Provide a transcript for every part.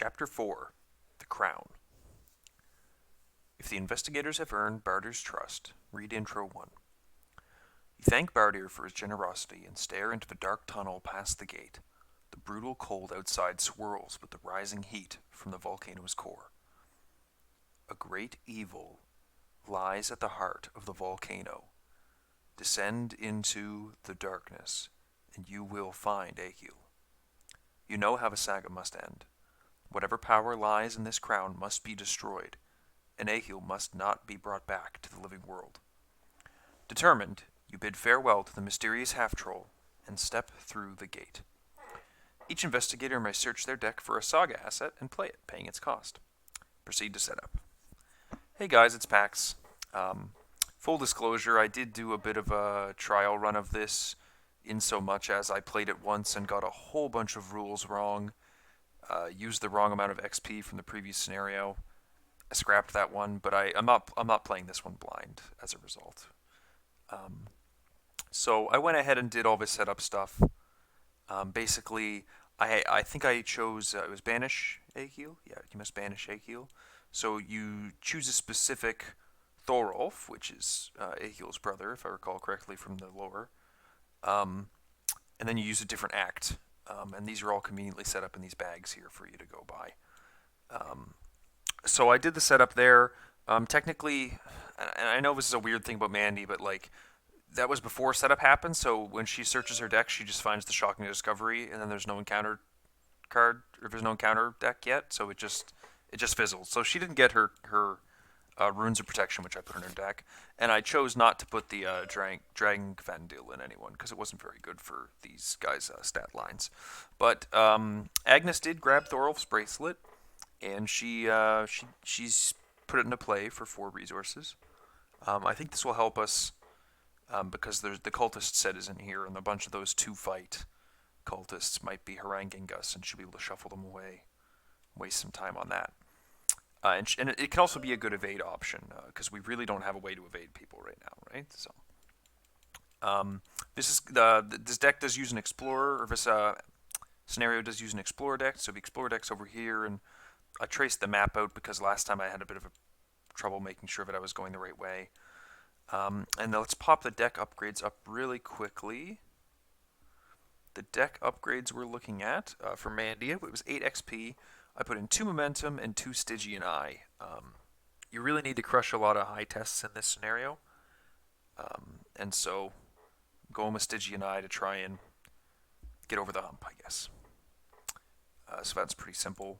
Chapter 4 The Crown. If the investigators have earned Bardir's trust, read Intro 1. You thank Bardir for his generosity and stare into the dark tunnel past the gate. The brutal cold outside swirls with the rising heat from the volcano's core. A great evil lies at the heart of the volcano. Descend into the darkness, and you will find Egil. You know how the saga must end. Whatever power lies in this crown must be destroyed, and Egil must not be brought back to the living world. Determined, you bid farewell to the mysterious half-troll and step through the gate. Each investigator may search their deck for a saga asset and play it, paying its cost. Proceed to setup. Hey guys, it's Pax. Full disclosure, I did do a bit of a trial run of this, in so much as I played it once and got a whole bunch of rules wrong. Used the wrong amount of XP from the previous scenario. I scrapped that one, but I'm not playing this one blind as a result. So I went ahead and did all this setup stuff. Basically, I think I chose it was banish Egil. Yeah, you must banish Egil. So you choose a specific Thorolf, which is Egil's brother, if I recall correctly from the lore. And then you use a different act. And these are all conveniently set up in these bags here for you to go by. So I did the setup there. Technically, and I know this is a weird thing about Mandy, but like that was before setup happened. So when she searches her deck, she just finds the shocking discovery, and then there's no encounter card, or there's no encounter deck yet. So it just fizzles. So she didn't get her runes of protection, which I put in her deck, and I chose not to put the Dragon Vandil in anyone because it wasn't very good for these guys' stat lines. But Agnes did grab Thorolf's bracelet, and she's put it into play for 4 resources. I think this will help us because the cultist set is in here, and a bunch of those 2-fight cultists might be haranguing us, and she'll be able to shuffle them away, waste some time on that. And it can also be a good evade option, because we really don't have a way to evade people right now, right? So, this deck does use an Explorer, or this scenario does use an Explorer deck, so the Explorer deck's over here, and I traced the map out because last time I had a bit of trouble making sure that I was going the right way. And let's pop the deck upgrades up really quickly. The deck upgrades we're looking at, for Mandy, it was 8 XP, I put in 2 Momentum and 2 Stygian Eye. You really need to crush a lot of high tests in this scenario. And so, going with Stygian Eye to try and get over the hump, I guess. So that's pretty simple.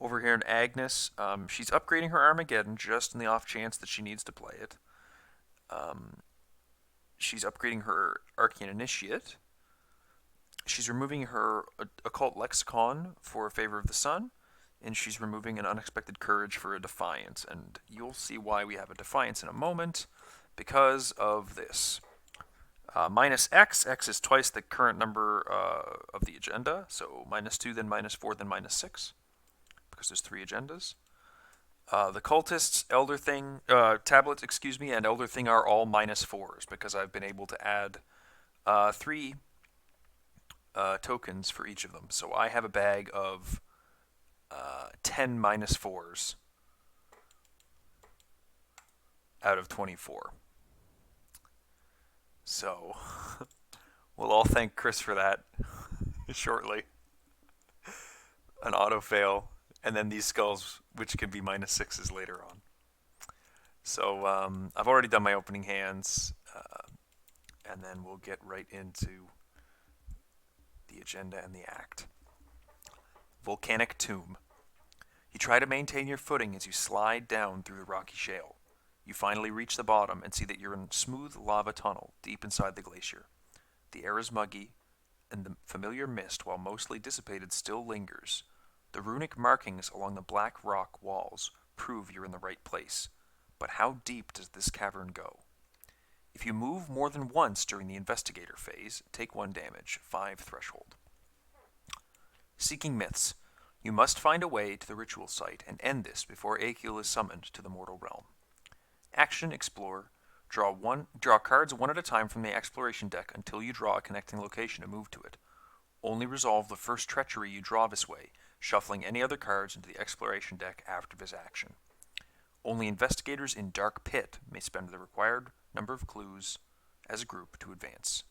Over here in Agnes, she's upgrading her Armageddon just in the off chance that she needs to play it. She's upgrading her Arcane Initiate. She's removing her Occult Lexicon for a Favor of the Sun. And she's removing an Unexpected Courage for a Defiance. And you'll see why we have a Defiance in a moment, because of this. Minus X. X is twice the current number of the agenda. So -2, then -4, then -6. Because there's 3 agendas. The Cultists, Elder Thing, Tablets, and Elder Thing are all -4s, because I've been able to add 3 tokens for each of them. So I have a bag of 10 -4s out of 24. So, we'll all thank Chris for that shortly. An auto fail, and then these skulls, which can be -6s later on. So, I've already done my opening hands, and then we'll get right into the agenda and the act. Volcanic Tomb. You try to maintain your footing as you slide down through the rocky shale. You finally reach the bottom and see that you're in a smooth lava tunnel deep inside the glacier. The air is muggy, and the familiar mist, while mostly dissipated, still lingers. The runic markings along the black rock walls prove you're in the right place. But how deep does this cavern go? If you move more than once during the investigator phase, take 1 damage, 5 threshold. Seeking Myths. You must find a way to the ritual site and end this before Egil is summoned to the mortal realm. Action Explore. Draw cards 1 at a time from the exploration deck until you draw a connecting location to move to it. Only resolve the first treachery you draw this way, shuffling any other cards into the exploration deck after this action. Only investigators in Dark Pit may spend the required number of clues as a group to advance,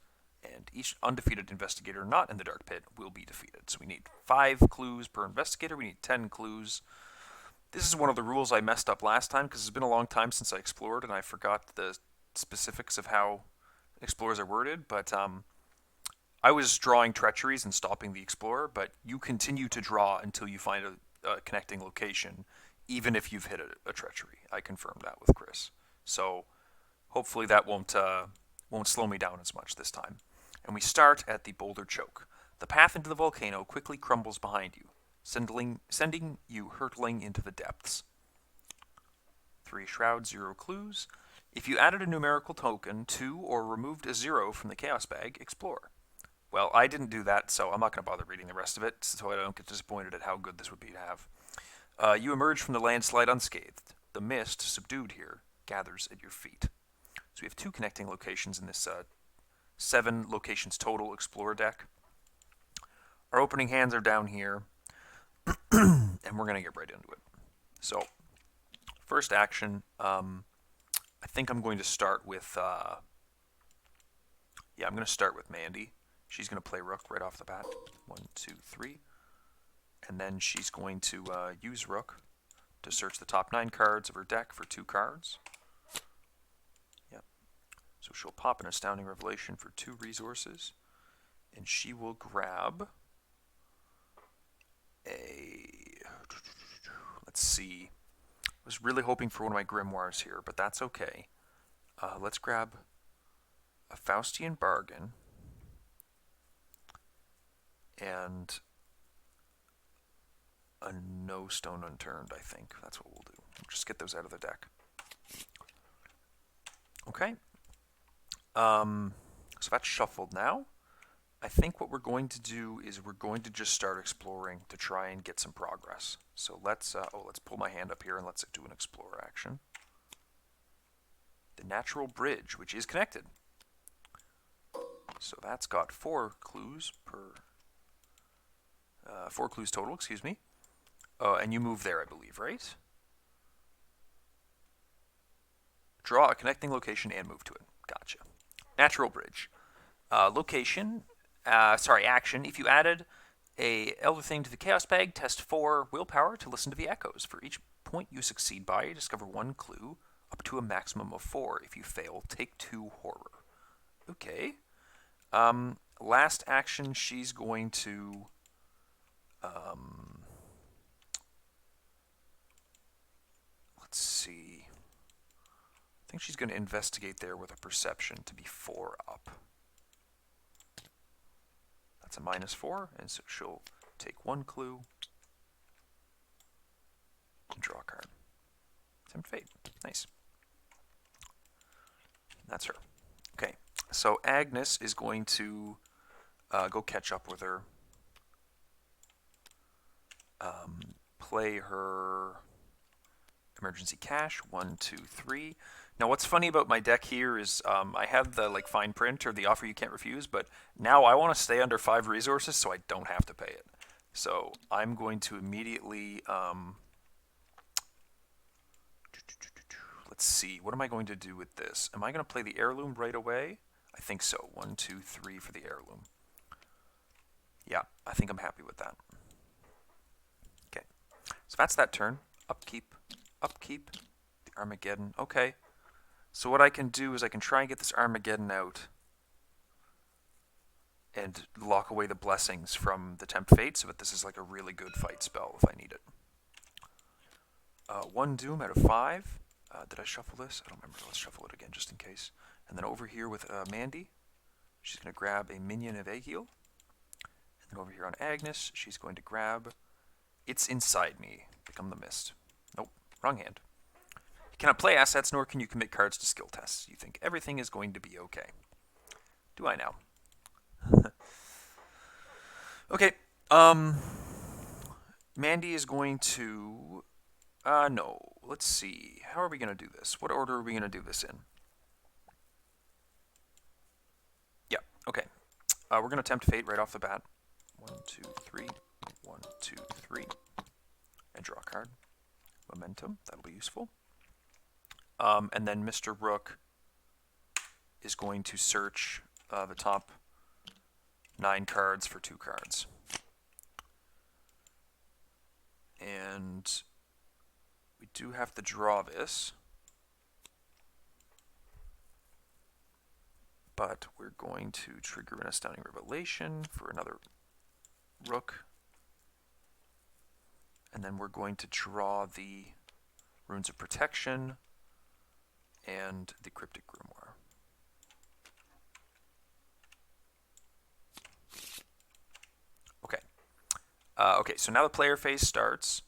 and each undefeated investigator not in the Dark Pit will be defeated. So we need 5 clues per investigator, we need 10 clues. This is one of the rules I messed up last time because it's been a long time since I explored and I forgot the specifics of how explorers are worded, but I was drawing treacheries and stopping the explorer, but you continue to draw until you find a connecting location, even if you've hit a treachery. I confirmed that with Chris. So hopefully that won't slow me down as much this time. And we start at the Boulder Choke. The path into the volcano quickly crumbles behind you, sending you hurtling into the depths. 3 shrouds, 0 clues. If you added a numerical token to or removed a 0 from the Chaos Bag, explore. Well, I didn't do that, so I'm not going to bother reading the rest of it, so I don't get disappointed at how good this would be to have. You emerge from the landslide unscathed. The mist, subdued here, gathers at your feet. So we have 2 connecting locations in this 7 locations total Explorer deck. Our opening hands are down here, and we're going to get right into it. So, first action, I think I'm going to start with, I'm going to start with Mandy. She's going to play Rook right off the bat. 1, 2, 3. And then she's going to use Rook to search the top 9 cards of her deck for 2 cards. Yep. So she'll pop an Astounding Revelation for 2 resources. And she will grab let's see. I was really hoping for one of my Grimoires here, but that's okay. Let's grab a Faustian Bargain and a No Stone Unturned, I think. That's what we'll do. We'll just get those out of the deck. Okay. So that's shuffled now. I think what we're going to do is we're going to just start exploring to try and get some progress. So let's pull my hand up here and let's do an Explorer action. The Natural Bridge, which is connected. So that's got 4 clues per... 4 clues total, excuse me. And you move there, I believe, right? Draw a connecting location and move to it. Gotcha. Natural Bridge. Action. If you added a Elder Thing to the Chaos Bag, test 4 willpower to listen to the echoes. For each point you succeed by, discover 1 clue, up to a maximum of 4. If you fail, take 2 horror. Okay. Last action, she's going to... let's see. I think she's going to investigate there with a perception to be 4 up. That's a -4, and so she'll take 1 clue and draw a card. Tempt Fate. Nice. That's her. Okay, so Agnes is going to go catch up with her. Play her Emergency Cash. 1, 2, 3. Now, what's funny about my deck here is I have the fine print or the offer you can't refuse, but now I want to stay under 5 resources so I don't have to pay it. So I'm going to immediately let's see. What am I going to do with this? Am I going to play the Heirloom right away? I think so. 1, 2, 3 for the Heirloom. Yeah, I think I'm happy with that. Okay, so that's that turn. Upkeep, the Armageddon. Okay. So what I can do is I can try and get this Armageddon out and lock away the blessings from the Tempt Fate so that this is like a really good fight spell if I need it. 1 Doom out of 5. Did I shuffle this? I don't remember. Let's shuffle it again just in case. And then over here with Mandy, she's going to grab a minion of Egil. And then over here on Agnes, she's going to grab It's Inside Me. Become the Mist. Nope, wrong hand. You cannot play assets, nor can you commit cards to skill tests. You think everything is going to be okay. Do I now? Okay, Mandy is going to... no, let's see. How are we going to do this? What order are we going to do this in? Yeah, okay. We're going to Tempt Fate right off the bat. 1, 2, 3. 1, 2, 3, and draw a card. Momentum, that'll be useful. And then Mr. Rook is going to search the top 9 cards for 2 cards. And we do have to draw this, but we're going to trigger an Astounding Revelation for another Rook. And then we're going to draw the Runes of Protection and the Cryptic Grimoire. Okay. Okay, so now the player phase starts,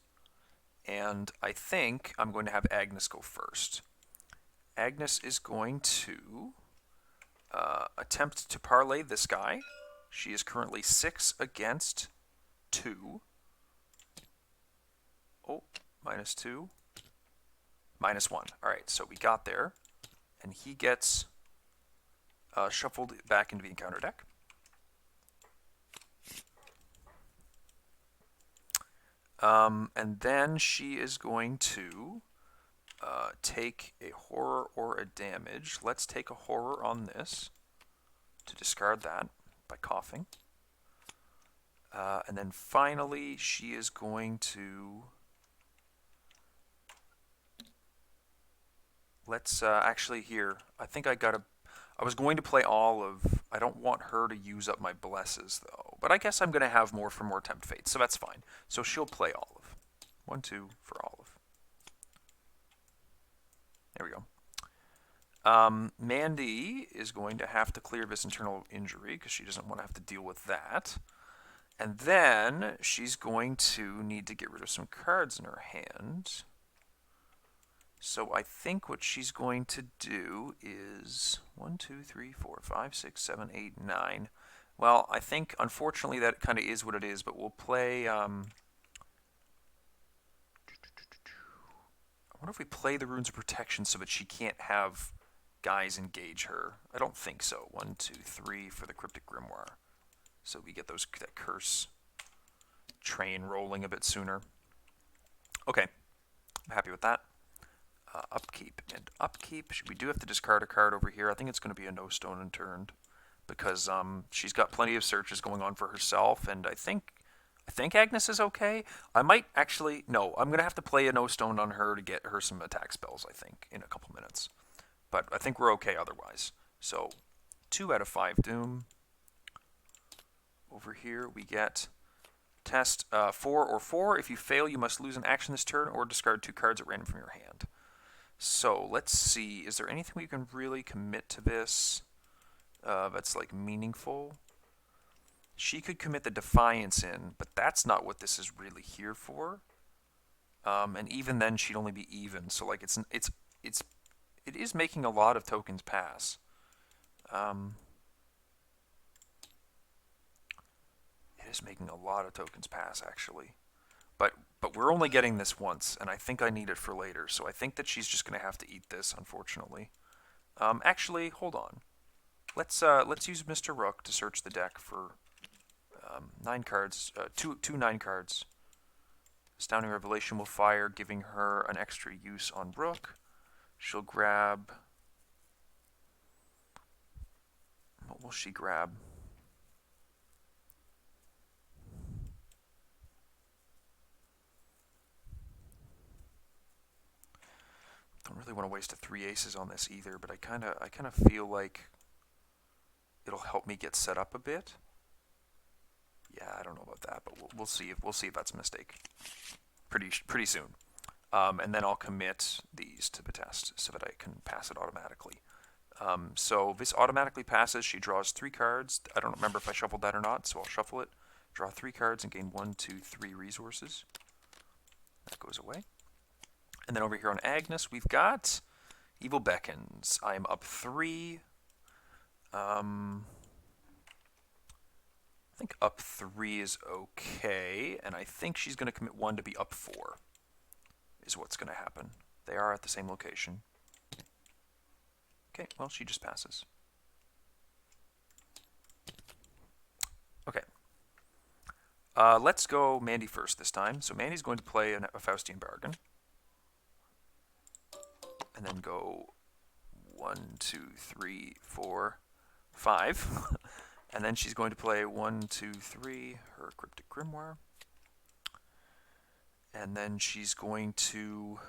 and I think I'm going to have Agnes go first. Agnes is going to attempt to parlay this guy. She is currently 6 against 2. Oh, -2. -1. All right, so we got there. And he gets shuffled back into the encounter deck. And then she is going to take a horror or a damage. Let's take a horror on this to discard that by coughing. And then finally, she is going to... Let's actually here, I think I was going to play Olive. I don't want her to use up my blesses though. But I guess I'm going to have more for more Tempt Fates, so that's fine. So she'll play Olive. 1, 2 for Olive. There we go. Mandy is going to have to clear this internal injury because she doesn't want to have to deal with that. And then she's going to need to get rid of some cards in her hand. So I think what she's going to do is 1, 2, 3, 4, 5, 6, 7, 8, 9. Well, I think unfortunately that kind of is what it is, but we'll play. I wonder if we play the Runes of Protection so that she can't have guys engage her. I don't think so. 1, 2, 3 for the Cryptic Grimoire, so we get that curse train rolling a bit sooner. Okay, I'm happy with that. Upkeep and upkeep. We do have to discard a card over here. I think it's going to be a no stone unturned because she's got plenty of searches going on for herself, and I think Agnes is okay. I might actually no. I'm going to have to play a no stone on her to get her some attack spells. I think in a couple minutes, but I think we're okay otherwise. So 2 out of 5 doom. Over here we get test 4 or 4. If you fail, you must lose an action this turn or discard 2 cards at random from your hand. So let's see, is there anything we can really commit to this that's like meaningful? She could commit the Defiance in, but that's not what this is really here for. And even then, she'd only be even. So like it is making a lot of tokens pass. It is making a lot of tokens pass actually. But we're only getting this once, and I think I need it for later. So I think that she's just going to have to eat this, unfortunately. Actually, hold on. Let's use Mr. Rook to search the deck for 9 cards, two 9 cards. Astounding Revelation will fire, giving her an extra use on Rook. She'll grab... What will she grab? Don't really want to waste a 3 aces on this either, but I kind of feel like it'll help me get set up a bit. Yeah, I don't know about that, but we'll see if that's a mistake pretty soon. And then I'll commit these to the test so that I can pass it automatically. So this automatically passes. She draws 3 cards. I don't remember if I shuffled that or not, so I'll shuffle it. Draw 3 cards and gain 1, 2, 3 resources. That goes away. And then over here on Agnes, we've got Evil Beckons. I am up 3. I think up 3 is okay, and I think she's going to commit 1 to be up 4 is what's going to happen. They are at the same location. Okay, well, she just passes. Okay. Let's go Mandy first this time. So Mandy's going to play a Faustian Bargain. And then go 1, 2, 3, 4, 5. And then she's going to play 1, 2, 3, her Cryptic Grimoire. And then she's going to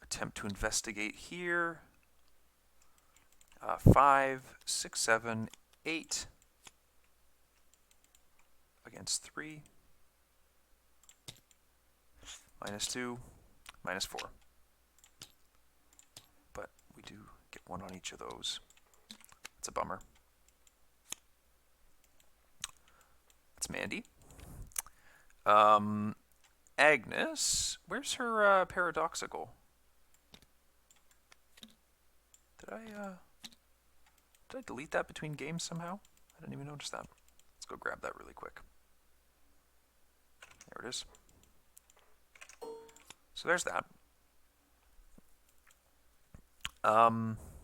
attempt to investigate here. 5, 6, 7, 8 against 3. -2, -4. But we do get 1 on each of those. It's a bummer. That's Mandy. Agnes, where's her paradoxical? Did I delete that between games somehow? I didn't even notice that. Let's go grab that really quick. There it is. So there's that.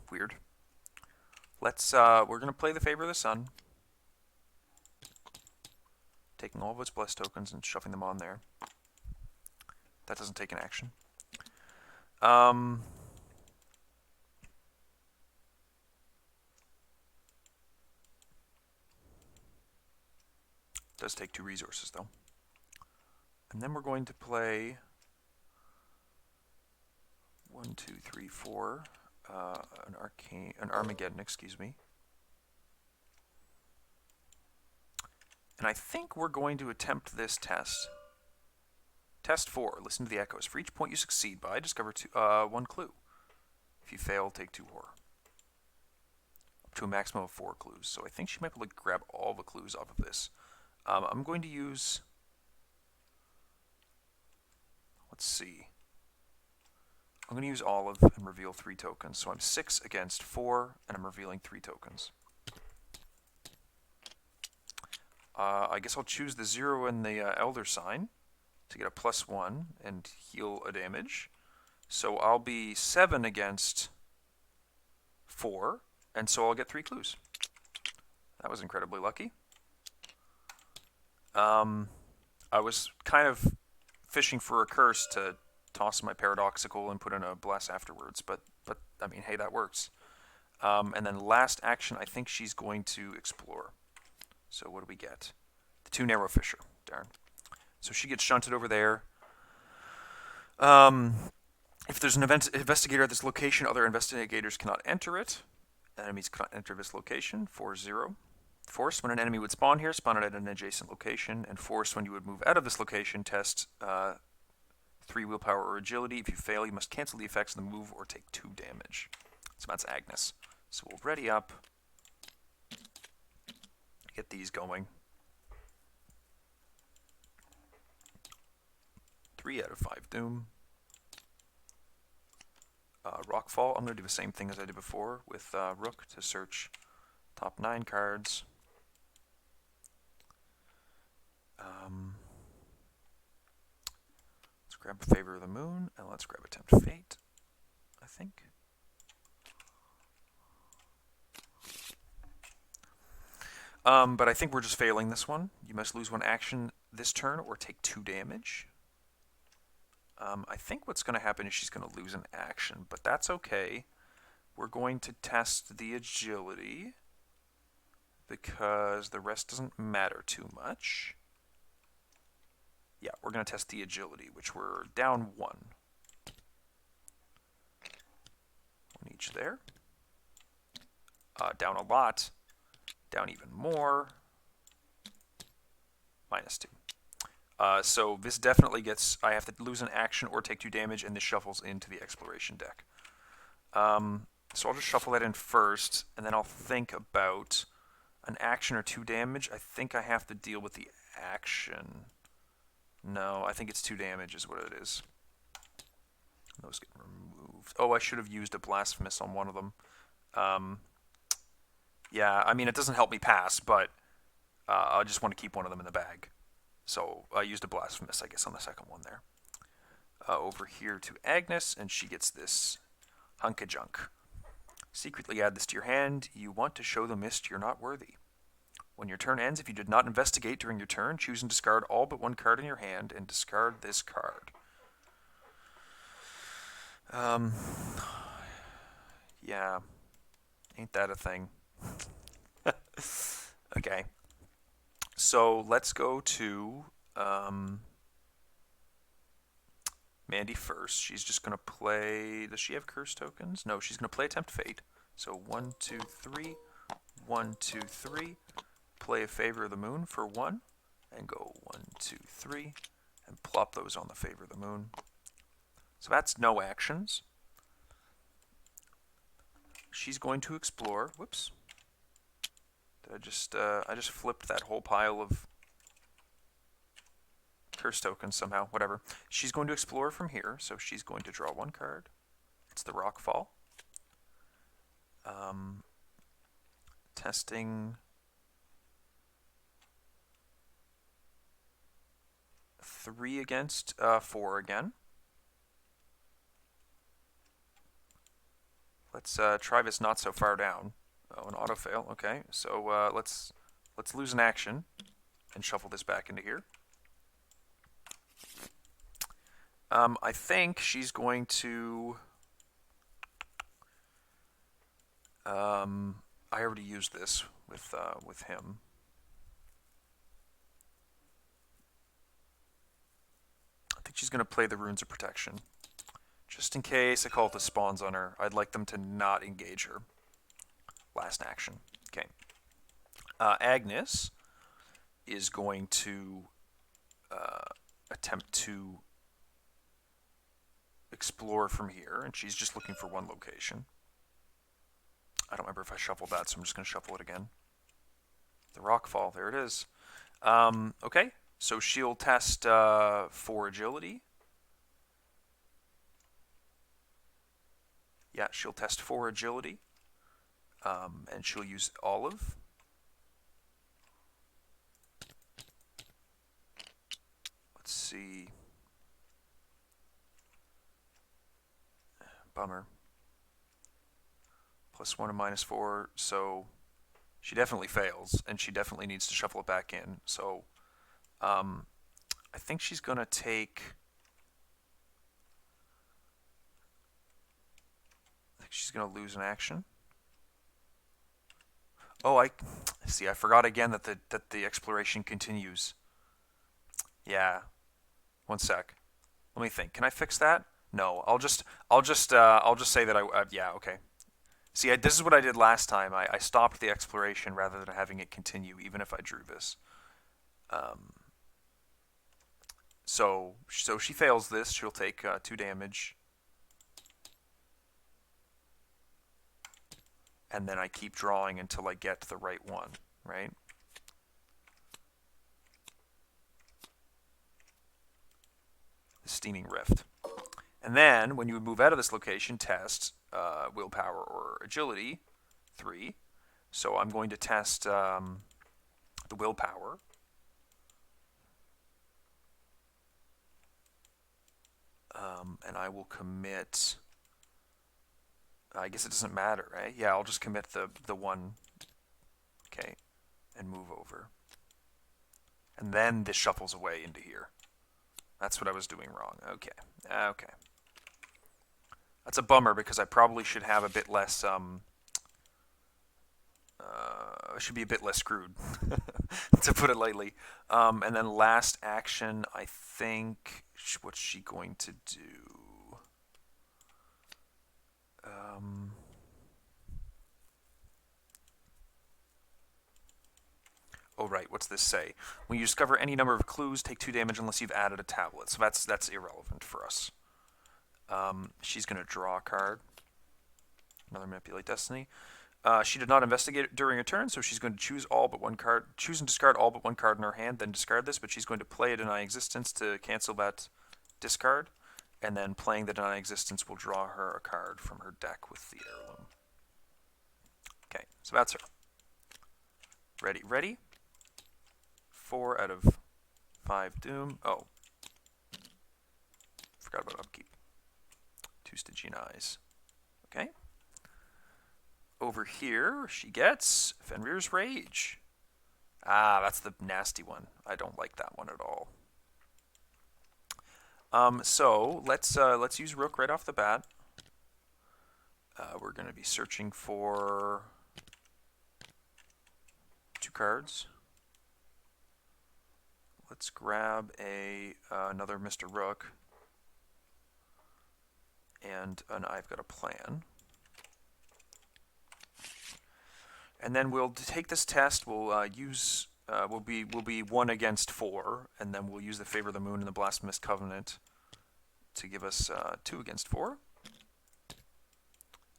Weird. Let's, we're gonna play the Favor of the Sun. Taking all of its blessed tokens and shoving them on there. That doesn't take an action. Does take 2 resources though. And then we're going to play 1, 2, 3, 4, an Armageddon, excuse me. And I think we're going to attempt this test. Test 4, listen to the echoes. For each point you succeed by, discover 1 clue. If you fail, take 2 horror. Up to a maximum of 4 clues. So I think she might be able to grab all the clues off of this. I'm going to use... Let's see. I'm going to use Olive and reveal 3 tokens. So I'm 6 against 4, and I'm revealing 3 tokens. I guess I'll choose the 0 and the Elder Sign to get a +1 and heal a damage. So I'll be 7 against 4, and so I'll get 3 clues. That was incredibly lucky. I was kind of fishing for a curse to toss my paradoxical and put in a bless afterwards, but I mean, hey, that works. And then last action, I think she's going to explore. So what do we get? The 2 Narrow Fissure. Darn. So she gets shunted over there. If there's an investigator at this location, other investigators cannot enter it. Enemies cannot enter this location. 4-0. Force, when an enemy would spawn here, spawn it at an adjacent location. And force, when you would move out of this location, test 3 willpower or agility. If you fail, you must cancel the effects of the move or take 2 damage. So that's Agnes. So we'll ready up. Get these going. 3 out of 5 Doom. Rockfall, I'm going to do the same thing as I did before with Rook to search top 9 cards. Let's grab Favor of the Moon, and let's grab Attempt Fate, I think. But I think we're just failing this one. You must lose 1 action this turn or take 2 damage. I think what's going to happen is she's going to lose an action, but that's okay. We're going to test the agility because the rest doesn't matter too much. Yeah, we're going to test the agility, which we're down 1. 1 each there. Down a lot. Down even more. -2. So this definitely gets, I have to lose an action or take 2 damage, and this shuffles into the exploration deck. So I'll just shuffle that in first, and then I'll think about an action or 2 damage. I think I have to deal with the action. No, I think it's 2 damage is what it is. Those get removed. Oh, I should have used a Blasphemous on one of them. Yeah, I mean, it doesn't help me pass, but I just want to keep one of them in the bag. So I used a Blasphemous, I guess, on the second one there. Over here to Agnes, and she gets this hunk of junk. Secretly add this to your hand. You want to show the mist you're not worthy. When your turn ends, if you did not investigate during your turn, choose and discard all but one card in your hand and discard this card. Yeah. Ain't that a thing? Okay. So let's go to Mandy first. She's just going to play... Does she have curse tokens? No, she's going to play Tempt Fate. So 1, 2, 3. 1, 2, 3. Play a Favor of the Moon for 1. And go 1, 2, 3. And plop those on the Favor of the Moon. So that's no actions. She's going to explore. Whoops. Did I just flipped that whole pile of curse tokens somehow, whatever. She's going to explore from here, so she's going to draw one card. It's the Rockfall. Testing 3 against 4 again. Let's try this not so far down. Oh, an auto fail. Okay, so let's lose an action and shuffle this back into here. I think she's going to... I already used this with him. I think she's going to play the Runes of Protection. Just in case a cultist spawns on her, I'd like them to not engage her. Last action. Okay. Agnes is going to attempt to explore from here, and she's just looking for one location. I don't remember if I shuffled that, so I'm just going to shuffle it again. The Rockfall, there it is. Okay, so she'll test 4 agility. Yeah, she'll test 4 agility. And she'll use Olive. Let's see. Bummer. +1 and -4, so she definitely fails, and she definitely needs to shuffle it back in. So I think she's going to take... I think she's going to lose an action. Oh, I see. I forgot again that the exploration continues. Yeah. One sec. Let me think. Can I fix that? No. I'll just say that yeah. Okay. See, this is what I did last time. I stopped the exploration rather than having it continue, even if I drew this. So she fails this. She'll take 2 damage. And then I keep drawing until I get the right one, right? The Steaming Rift. And then, when you move out of this location, test willpower or agility, 3. So I'm going to test the willpower. And I will commit... I guess it doesn't matter, right? Yeah, I'll just commit the 1. Okay, and move over. And then this shuffles away into here. That's what I was doing wrong. Okay, okay. That's a bummer because I probably should have a bit less, should be a bit less screwed, to put it lightly. And then last action, I think, what's she going to do? Oh, right, what's this say? When you discover any number of clues, take 2 damage unless you've added a tablet. So that's irrelevant for us. She's going to draw a card. Another Manipulate Destiny. She did not investigate it during a turn, so she's going to choose all but one card. Choose and discard all but one card in her hand, then discard this, but she's going to play a Deny Existence to cancel that discard. And then playing the Deny Existence will draw her a card from her deck with the Heirloom. Okay, so that's her. Ready, ready? 4 out of 5 Doom. Oh. Forgot about Upkeep. 2 Stygian Eyes. Okay. Over here, she gets Fenrir's Rage. Ah, that's the nasty one. I don't like that one at all. So let's use Rook right off the bat. We're going to be searching for 2 cards. Let's grab another Mr. Rook, and I've got a plan. And then we'll take this test. We'll we'll be 1 against 4, and then we'll use the Favor of the Moon and the Blasphemous Covenant to give us 2 against 4.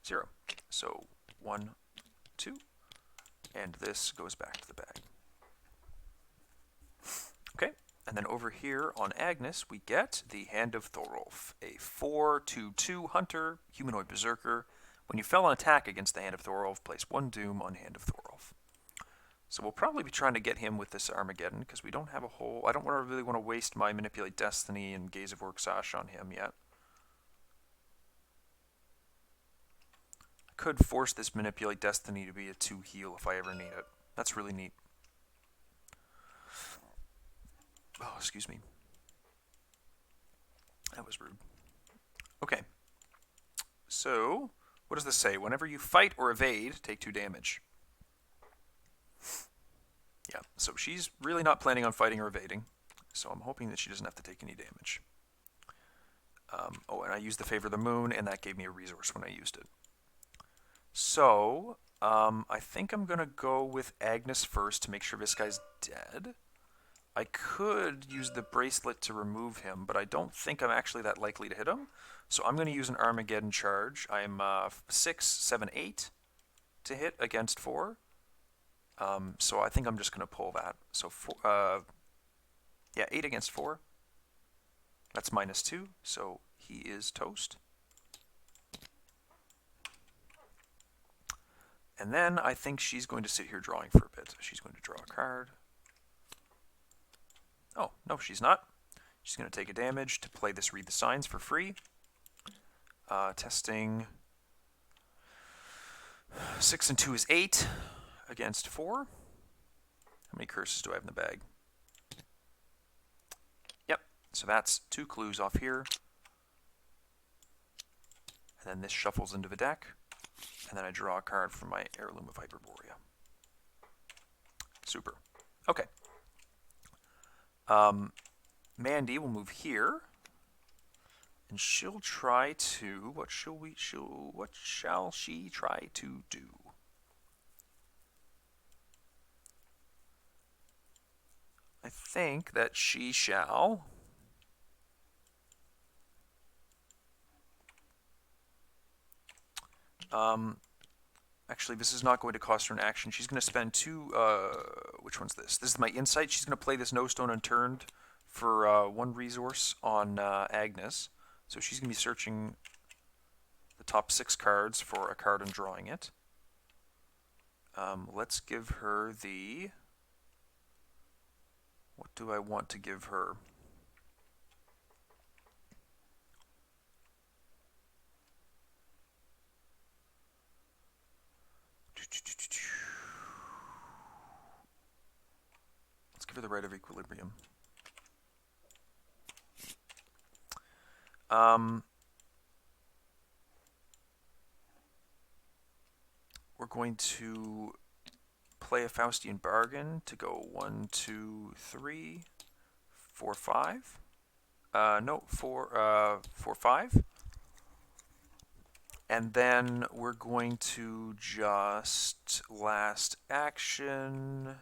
0. So 1, 2, and this goes back to the bag. Okay, and then over here on Agnes, we get the Hand of Thorolf, a 4/2/2 hunter, humanoid berserker. When you fail an attack against the Hand of Thorolf, place 1 doom on Hand of Thorolf. So we'll probably be trying to get him with this Armageddon, because we don't have a whole... I don't really want to waste my Manipulate Destiny and Gaze of Orc-Sash on him yet. I could force this Manipulate Destiny to be a 2 heal if I ever need it. That's really neat. Oh, excuse me. That was rude. Okay. So, what does this say? Whenever you fight or evade, take 2 damage. Yeah, so she's really not planning on fighting or evading, so I'm hoping that she doesn't have to take any damage. Oh, and I used the Favor of the Moon, and that gave me a resource when I used it. So, I think I'm going to go with Agnes first to make sure this guy's dead. I could use the bracelet to remove him, but I don't think I'm actually that likely to hit him. So I'm going to use an Armageddon charge. I'm 6, 7, 8 to hit against 4. So I think I'm just going to pull that. So, yeah, 8 against 4. That's -2, so he is toast. And then I think she's going to sit here drawing for a bit. She's going to draw a card. Oh, no, she's not. She's going to take a damage to play this Read the Signs for free. Testing 6 and 2 is 8 against 4. How many curses do I have in the bag? Yep, so that's 2 clues off here. And then this shuffles into the deck. And then I draw a card from my Heirloom of Hyperborea. Super. Okay. Mandy will move here, and she'll try to... What shall she try to do? I think that she shall... Actually, this is not going to cost her an action. She's going to spend 2... which one's this? This is my Insight. She's going to play this No Stone Unturned for 1 resource on Agnes. So she's going to be searching the top 6 cards for a card and drawing it. Let's give her the... What do I want to give her? Let's give her the Right of Equilibrium. We're going to play a Faustian Bargain to go 1, 2, 3, 4, 5. No, 4, 5. And then we're going to just last action.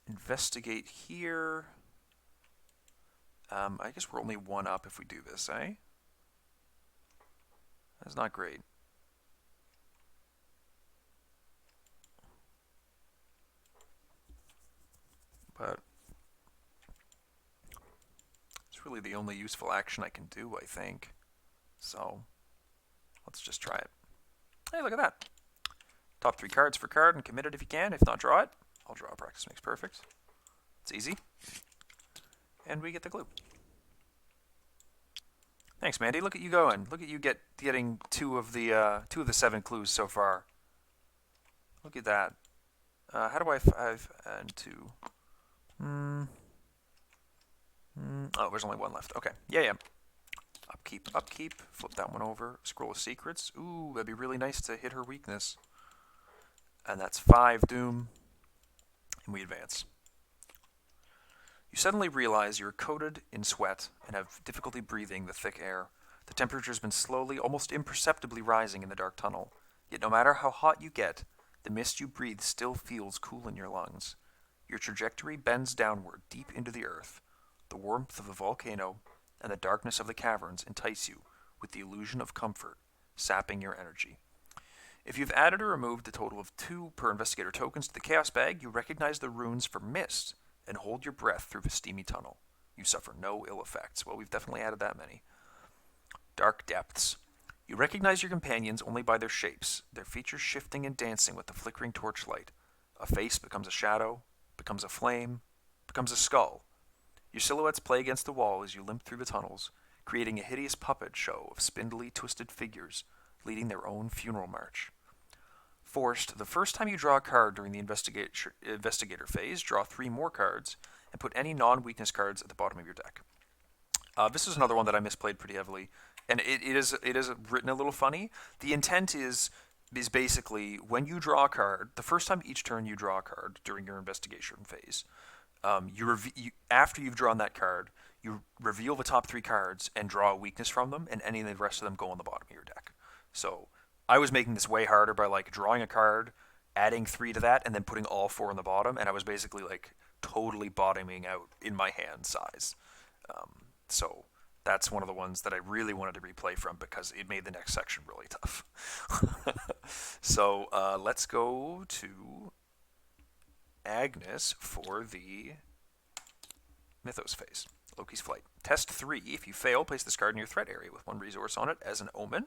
Investigate here. I guess we're only 1 up if we do this, eh? That's not great. But it's really the only useful action I can do, I think. So let's just try it. Hey, look at that. Top 3 cards for card and commit it if you can. If not, draw it. I'll draw. Practice makes perfect. It's easy. And we get the glue. Thanks, Mandy. Look at you going. Look at you getting two of the 7 clues so far. Look at that. How do I 5 and 2? Oh, there's only one left. Okay. Yeah. Upkeep, upkeep. Flip that one over. Scroll of Secrets. Ooh, that'd be really nice to hit her weakness. And that's 5 doom. And we advance. You suddenly realize you're coated in sweat and have difficulty breathing the thick air. The temperature's been slowly, almost imperceptibly rising in the dark tunnel. Yet no matter how hot you get, the mist you breathe still feels cool in your lungs. Your trajectory bends downward, deep into the earth. The warmth of the volcano and the darkness of the caverns entice you with the illusion of comfort, sapping your energy. If you've added or removed a total of 2 per investigator tokens to the chaos bag, you recognize the runes for mist and hold your breath through the steamy tunnel. You suffer no ill effects. Well, we've definitely added that many. Dark depths. You recognize your companions only by their shapes, their features shifting and dancing with the flickering torchlight. A face becomes a shadow, becomes a flame, becomes a skull. Your silhouettes play against the wall as you limp through the tunnels, creating a hideous puppet show of spindly, twisted figures leading their own funeral march. Forced, the first time you draw a card during the investigator phase, draw 3 more cards and put any non-weakness cards at the bottom of your deck. This is another one that I misplayed pretty heavily, and it is written a little funny. The intent is basically when you draw a card, the first time each turn you draw a card during your investigation phase, after you've drawn that card, you reveal the top 3 cards and draw a weakness from them, and any of the rest of them go on the bottom of your deck. So I was making this way harder by like drawing a card, adding 3 to that, and then putting all 4 on the bottom, and I was basically like totally bottoming out in my hand size. So that's one of the ones that I really wanted to replay from because it made the next section really tough. So let's go to Agnes for the Mythos phase. Loki's Flight. Test 3. If you fail, place this card in your threat area with 1 resource on it as an omen.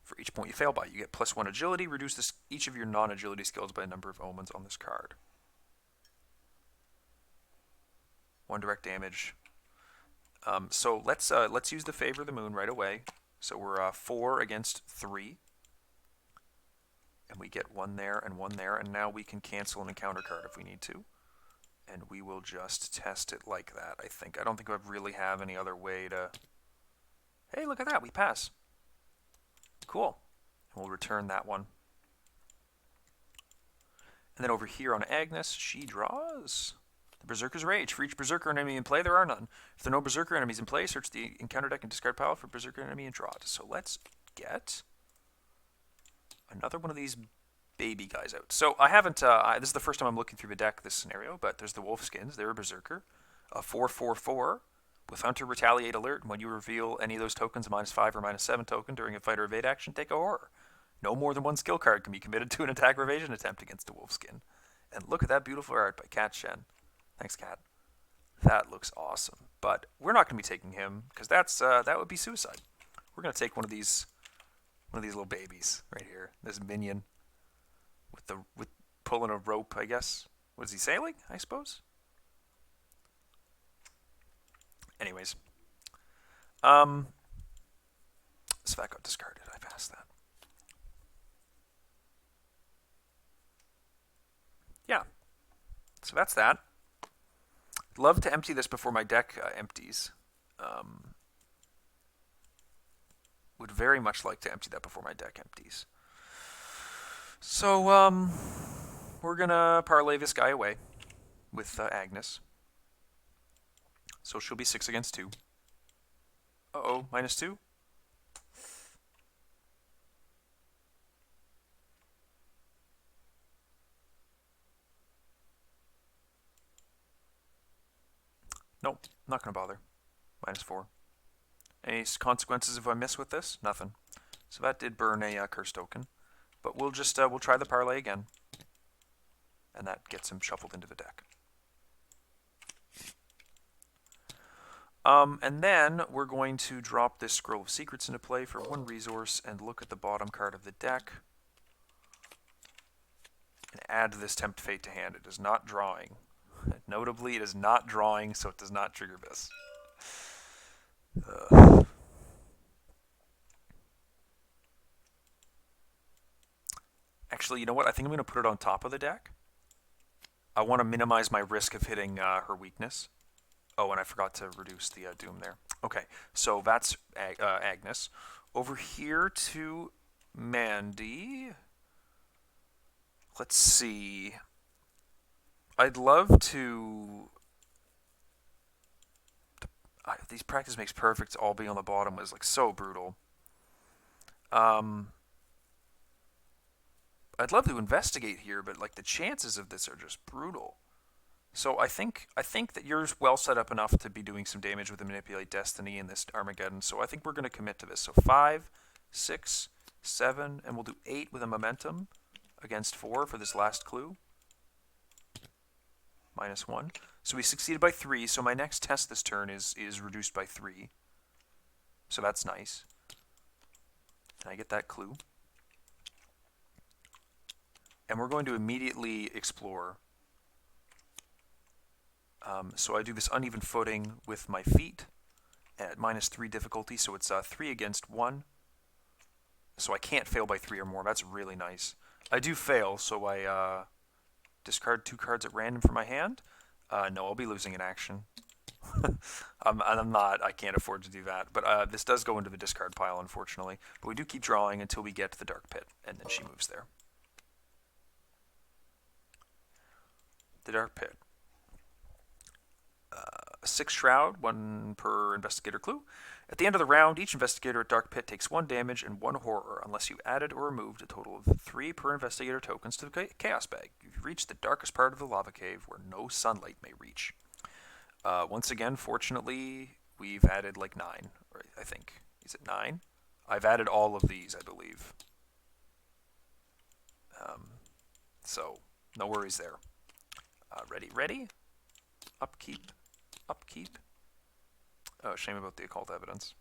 For each point you fail by, you get +1 agility. Reduce each of your non-agility skills by a number of omens on this card. 1 direct damage. So let's use the Favor of the Moon right away. So we're 4 against 3. And we get 1 there and 1 there. And now we can cancel an encounter card if we need to. And we will just test it like that, I think. I don't think I really have any other way to... Hey, look at that. We pass. Cool. And we'll return that one. And then over here on Agnes, she draws the Berserker's Rage. For each Berserker enemy in play, there are none. If there are no Berserker enemies in play, search the encounter deck and discard pile for Berserker enemy and draw it. So let's get another one of these baby guys out. So I haven't, this is the first time I'm looking through the deck, this scenario, but there's the Wolfskins. They're a Berserker. A 4/4/4 with Hunter Retaliate Alert. And when you reveal any of those tokens, -5 or -7 token during a fight or evade action, take a horror. No more than 1 skill card can be committed to an attack or evasion attempt against a Wolfskin. And look at that beautiful art by Cat Shen. Thanks, Cat. That looks awesome. But we're not going to be taking him because that would be suicide. We're going to take one of these little babies right here. This minion with pulling a rope, I guess. Was he sailing? I suppose. Anyways, so that got discarded. I passed that. Yeah. So that's that. Love to empty this before my deck empties. Would very much like to empty that before my deck empties. So, we're gonna parlay this guy away with Agnes. So she'll be 6 against 2. Uh-oh, -2? Nope, not gonna bother. -4. Any consequences if I miss with this? Nothing. So that did burn a curse token. But we'll just, we'll try the parlay again. And that gets him shuffled into the deck. And then we're going to drop this Scroll of Secrets into play for 1 resource and look at the bottom card of the deck. And add this Tempt Fate to hand. It is not drawing. Notably, it is not drawing, so it does not trigger this. Uh, Actually, you know what? I think I'm going to put it on top of the deck. I want to minimize my risk of hitting her weakness. Oh, and I forgot to reduce the doom there. Okay, so that's Agnes. Over here to Mandy. Let's see. I'd love to... these practice makes perfect all being on the bottom was like so brutal. I'd love to investigate here, but like the chances of this are just brutal. So I think that you're well set up enough to be doing some damage with the Manipulate Destiny in this Armageddon. So I think we're going to commit to this. So 5, 6, 7, and we'll do 8 with a momentum against 4 for this last clue. -1. So we succeeded by 3. So my next test this turn is reduced by 3. So that's nice. And I get that clue. And we're going to immediately explore. So I do this uneven footing with my feet at -3 difficulty, so it's 3 against 1. So I can't fail by 3 or more. That's really nice. I do fail, so I discard 2 cards at random from my hand. No, I'll be losing an action. I'm not. I can't afford to do that. But this does go into the discard pile, unfortunately. But we do keep drawing until we get to the Dark Pit, and then she moves there. The Dark Pit. 6 Shroud, 1 per investigator clue. At the end of the round, each investigator at Dark Pit takes 1 damage and 1 horror, unless you added or removed a total of 3 per investigator tokens to the Chaos Bag. You've reached the darkest part of the lava cave where no sunlight may reach. Once again, fortunately, we've added like 9, or I think. Is it 9? I've added all of these, I believe. So, no worries there. Ready? Upkeep. Oh, shame about the occult evidence.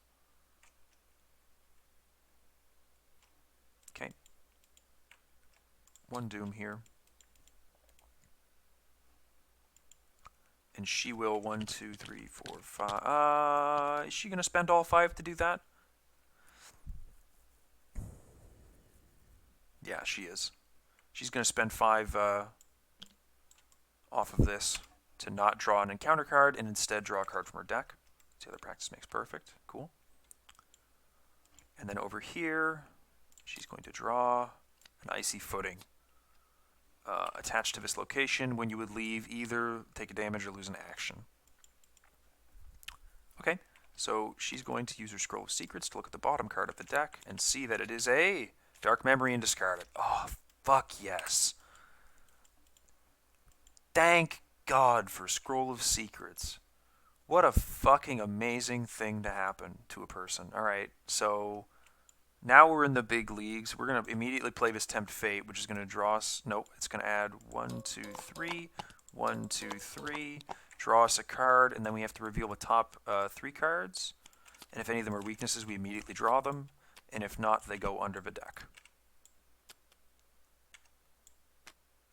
Okay. 1 doom here. And she will 1, 2, 3, 4, 5. Is she going to spend all 5 to do that? Yeah, she is. She's going to spend 5 off of this to not draw an encounter card and instead draw a card from her deck. The other practice makes perfect. Cool. And then over here, she's going to draw an Icy Footing. Attached to this location, when you would leave, either take a damage or lose an action. Okay, so she's going to use her Scroll of Secrets to look at the bottom card of the deck and see that it is a Dark Memory and discard it. Oh, fuck yes. Thank God for Scroll of Secrets. What a fucking amazing thing to happen to a person. Alright, so now we're in the big leagues. We're going to immediately play this Tempt Fate, which is going to draw us... Nope, it's going to add 1, 2, 3, 1, 2, 3, draw us a card, and then we have to reveal the top 3 cards. And if any of them are weaknesses, we immediately draw them. And if not, they go under the deck.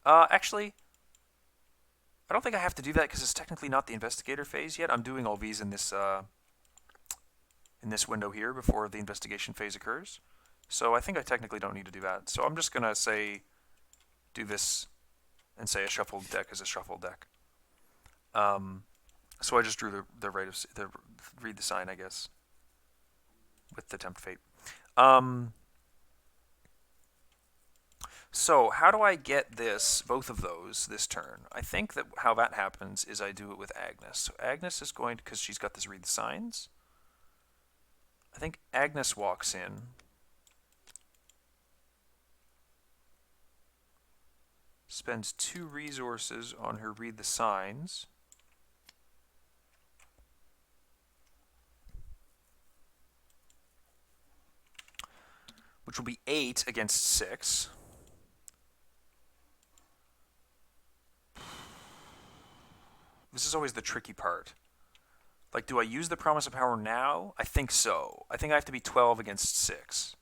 Actually... I don't think I have to do that because it's technically not the investigator phase yet. I'm doing all these in this window here before the investigation phase occurs. So I think I technically don't need to do that. So I'm just going to say, do this and say a shuffled deck is a shuffled deck. So I just drew the read the sign, I guess, with the Tempt Fate. So how do I get both of those this turn? I think that how that happens is I do it with Agnes. So Agnes is going to, because she's got this read the signs. I think Agnes walks in. Spends 2 resources on her read the signs. Which will be 8 against 6. This is always the tricky part. Like, do I use the Promise of Power now? I think so. I think I have to be 12 against 6.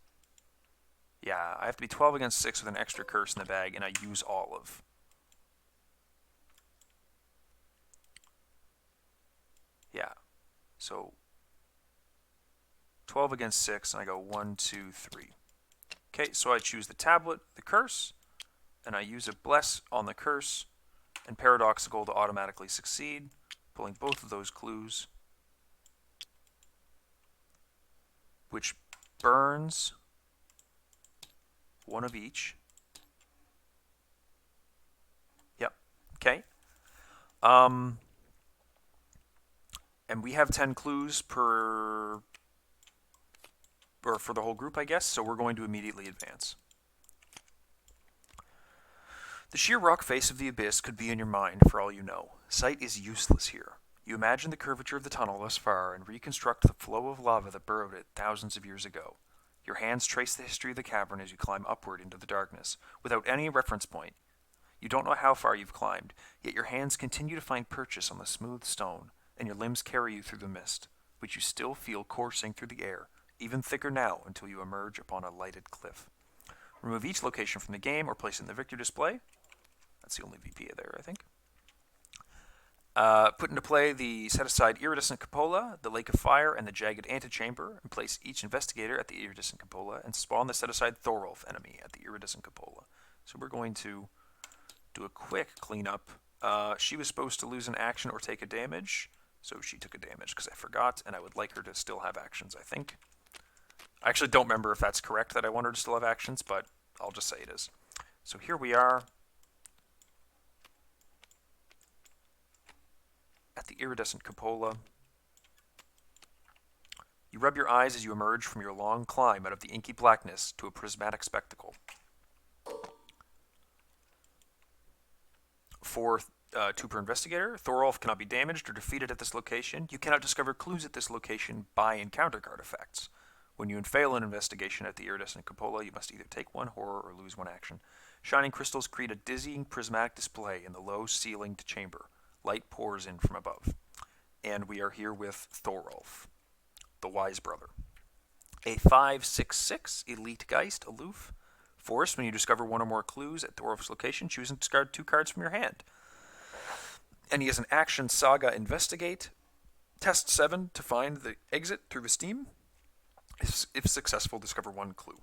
Yeah, I have to be 12 against 6 with an extra curse in the bag, and I use Olive. Yeah. So, 12 against 6, and I go 1, 2, 3. Okay, so I choose the tablet, the curse, and I use a bless on the curse and paradoxical to automatically succeed, pulling both of those clues, which burns one of each. Yep. Okay. And we have 10 clues per, or for the whole group, I guess, so we're going to immediately advance. The sheer rock face of the abyss could be in your mind, for all you know. Sight is useless here. You imagine the curvature of the tunnel thus far and reconstruct the flow of lava that burrowed it thousands of years ago. Your hands trace the history of the cavern as you climb upward into the darkness, without any reference point. You don't know how far you've climbed, yet your hands continue to find purchase on the smooth stone, and your limbs carry you through the mist, which you still feel coursing through the air, even thicker now until you emerge upon a lighted cliff. Remove each location from the game or place it in the victor display. That's the only VP there, I think. Put into play the set-aside iridescent cupola, the lake of fire, and the jagged antechamber, and place each investigator at the iridescent cupola, and spawn the set-aside Thorolf enemy at the iridescent cupola. So we're going to do a quick cleanup. She was supposed to lose an action or take a damage, so she took a damage because I forgot, and I would like her to still have actions, I think. I actually don't remember if that's correct that I want her to still have actions, but I'll just say it is. So here we are at the iridescent cupola. You rub your eyes as you emerge from your long climb out of the inky blackness to a prismatic spectacle. For 2 per investigator, Thorolf cannot be damaged or defeated at this location. You cannot discover clues at this location by encounter card effects. When you fail an investigation at the iridescent cupola, you must either take 1 horror or lose 1 action. Shining crystals create a dizzying prismatic display in the low-ceilinged chamber. Light pours in from above. And we are here with Thorolf, the wise brother. A 5/6/6 elite Geist, aloof. Force, when you discover 1 or more clues at Thorolf's location, choose and discard 2 cards from your hand. And he has an action Saga Investigate. Test 7 to find the exit through the steam. If successful, discover 1 clue.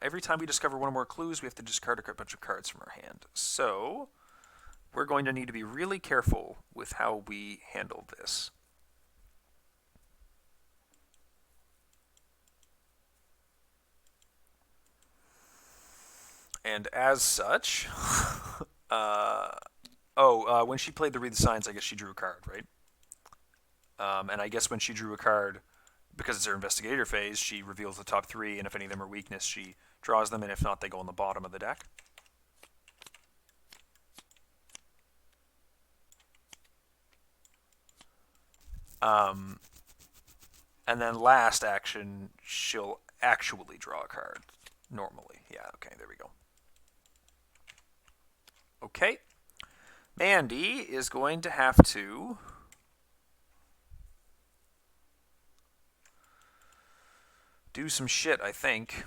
Every time we discover 1 or more clues, we have to discard a bunch of cards from our hand. So we're going to need to be really careful with how we handle this. And as such, when she played the Read the Signs, I guess she drew a card, right? And I guess when she drew a card, because it's her investigator phase, she reveals the top 3, and if any of them are weakness, she draws them, and if not, they go on the bottom of the deck. And then last action, she'll actually draw a card, normally. Yeah, okay, there we go. Okay. Mandy is going to have to do some shit, I think.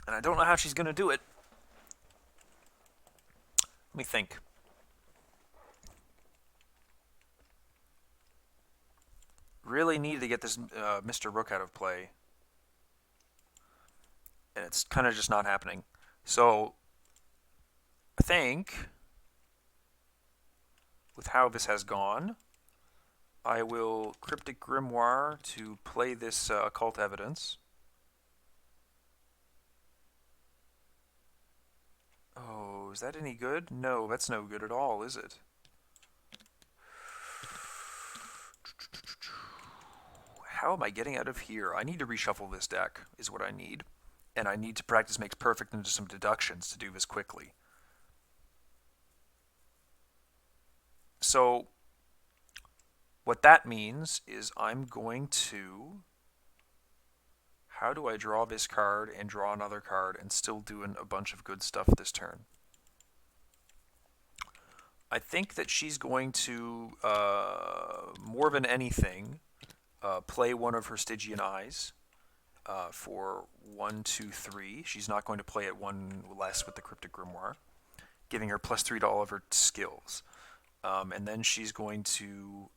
And I don't know how she's going to do it. Let me think. Really need to get this Mr. Rook out of play. And it's kind of just not happening. So, I think, with how this has gone, I will Cryptic Grimoire to play this Occult Evidence. Oh, is that any good? No, that's no good at all, is it? How am I getting out of here? I need to reshuffle this deck, is what I need. And I need to practice Makes Perfect into some deductions to do this quickly. So, what that means is I'm going to... How do I draw this card and draw another card and still doing a bunch of good stuff this turn? I think that she's going to, more than anything, play one of her Stygian Eyes for 1, 2, 3. She's not going to play it 1 less with the Cryptic Grimoire. giving her +3 to all of her skills. And then she's going to...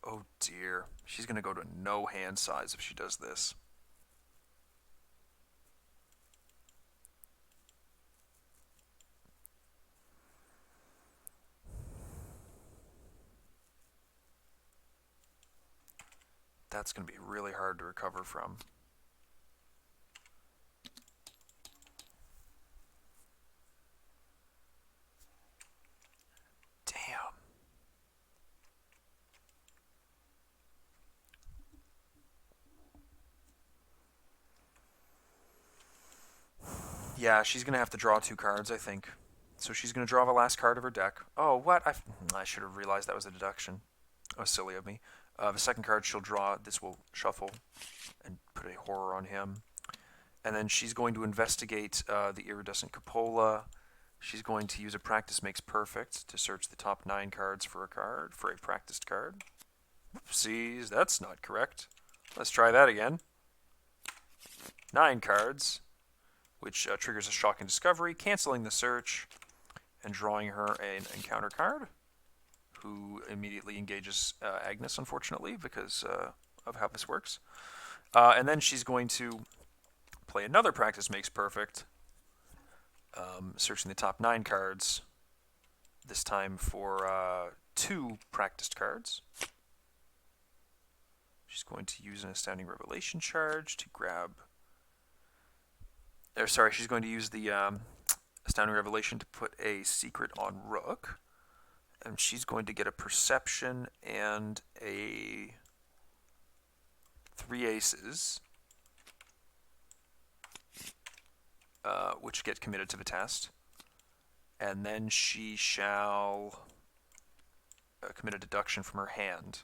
Oh dear. She's going to go to no hand size if she does this. That's going to be really hard to recover from. Damn. Yeah, she's going to have to draw 2 cards, I think. So she's going to draw the last card of her deck. Oh, what? I should have realized that was a deduction. Oh, silly of me. The second card she'll draw, this will shuffle and put a horror on him. And then she's going to investigate the iridescent cupola. She's going to use a practice makes perfect to search the top 9 cards for a practiced card. Oopsies, that's not correct. Let's try that again. 9 cards, which triggers a shocking discovery, canceling the search, and drawing her an encounter card, who immediately engages Agnes, unfortunately, because of how this works. And then she's going to play another practice makes perfect, searching the top 9 cards, this time for 2 practiced cards. She's going to use an astounding revelation charge to grab... she's going to use the astounding revelation to put a secret on Rook. And she's going to get a perception and a 3 aces, which get committed to the test. And then she shall commit a deduction from her hand.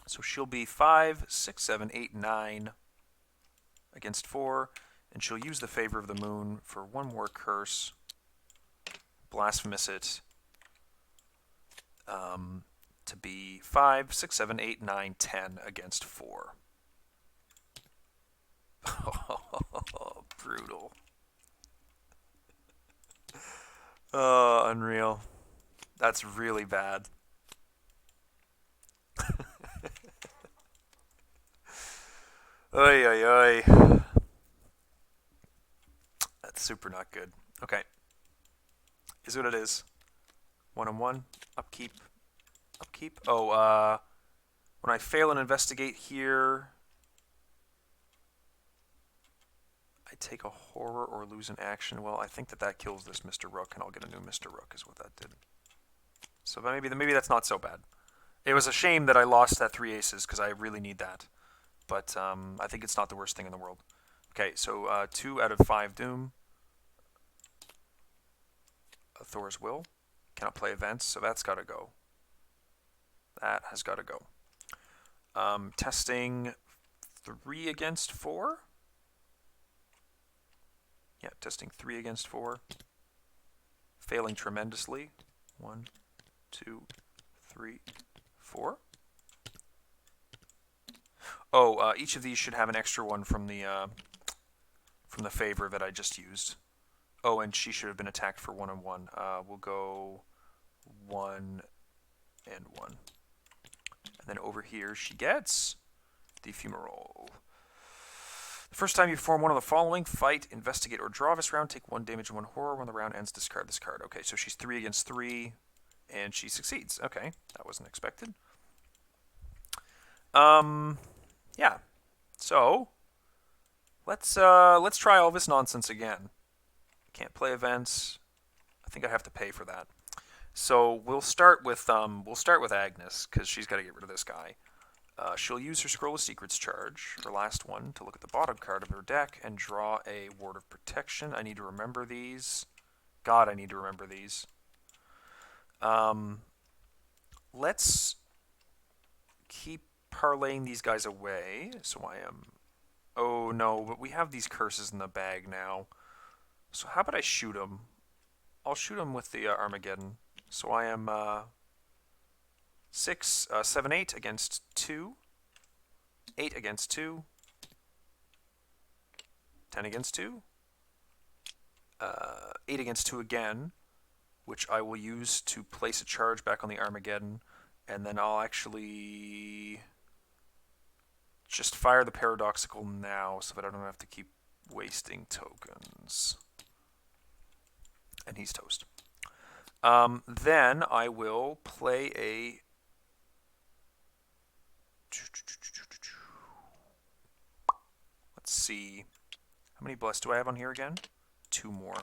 So she'll be 5, 6, 7, 8, 9 against 4. And she'll use the favor of the moon for 1 more curse. Blasphemous it. To be 5, 6, 7, 8, 9, 10 against 4. Oh, brutal. Oh, unreal. That's really bad. Oy, oy, oy. That's super not good. Okay. Is what it is. 1-on-1. Upkeep. Upkeep. Oh, when I fail an investigate here, I take a horror or lose an action. Well, I think that kills this Mr. Rook, and I'll get a new Mr. Rook is what that did. So maybe that's not so bad. It was a shame that I lost that 3 aces, because I really need that. But I think it's not the worst thing in the world. Okay, so 2 out of 5 Doom. Thor's Will. Cannot play events, so that's got to go. That has got to go. Testing 3 against 4. Yeah, testing 3 against 4. Failing tremendously. 1, 2, 3, 4. Oh, each of these should have an extra one from the favor that I just used. Oh, and she should have been attacked for 1-on-1. We'll go 1 and 1. And then over here she gets the fumarole. The first time you perform one of the following: fight, investigate, or draw this round, take 1 damage and 1 horror. When the round ends, discard this card. Okay, so she's 3 against 3, and she succeeds. Okay, that wasn't expected. Yeah. So let's try all this nonsense again. Can't play events. I think I have to pay for that. So we'll start with Agnes, because she's got to get rid of this guy. She'll use her Scroll of Secrets charge, her last one, to look at the bottom card of her deck and draw a Ward of Protection. I need to remember these. God, I need to remember these. Let's keep parlaying these guys away. So I am... Oh, no, but we have these curses in the bag now. So how about I shoot him? I'll shoot him with the Armageddon. So I am 6, 7, 8 against 2. 8 against 2. 10 against 2. 8 against 2 again, which I will use to place a charge back on the Armageddon. And then I'll actually just fire the Paradoxical now so that I don't have to keep wasting tokens. And he's toast. Then I will play a... Let's see. How many bless do I have on here again? 2 more.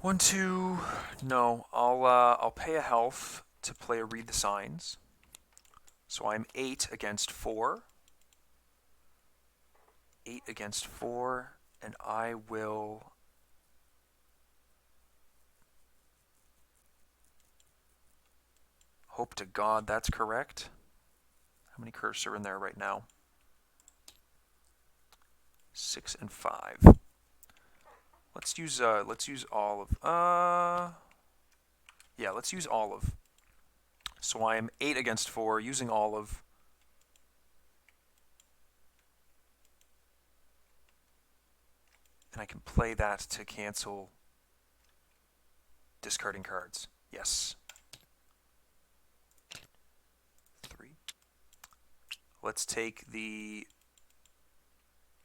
One, two. No, I'll pay a health to play a Read the Signs. So I'm 8 against 4. 8 against 4, and I will... Hope to God that's correct. How many curses are in there right now? 6 and 5. Let's use olive. Yeah, let's use olive. So I am 8 against 4 using olive. And I can play that to cancel discarding cards. Yes. 3. Let's take the...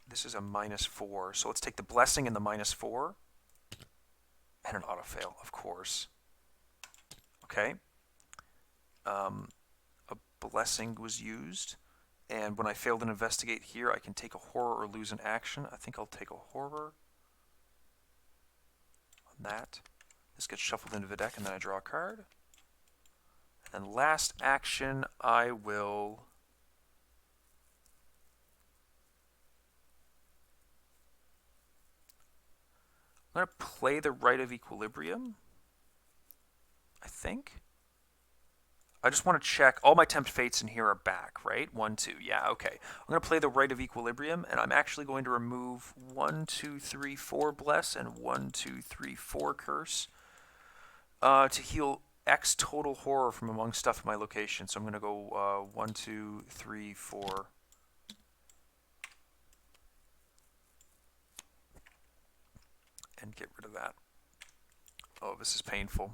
This is a -4, so let's take the blessing and the -4. And an autofail, of course. Okay. A blessing was used. And when I failed an investigate here, I can take a horror or lose an action. I think I'll take a horror on that. This gets shuffled into the deck, and then I draw a card. And then last action, I will... I'm going to play the Rite of Equilibrium, I think. I just want to check. All my Tempt Fates in here are back, right? 1, 2. Yeah, okay. I'm going to play the Rite of Equilibrium, and I'm actually going to remove 1, 2, 3, 4 Bless and 1, 2, 3, 4 Curse to heal X total horror from among stuff in my location. So I'm going to go 1, 2, 3, 4. And get rid of that. Oh, this is painful.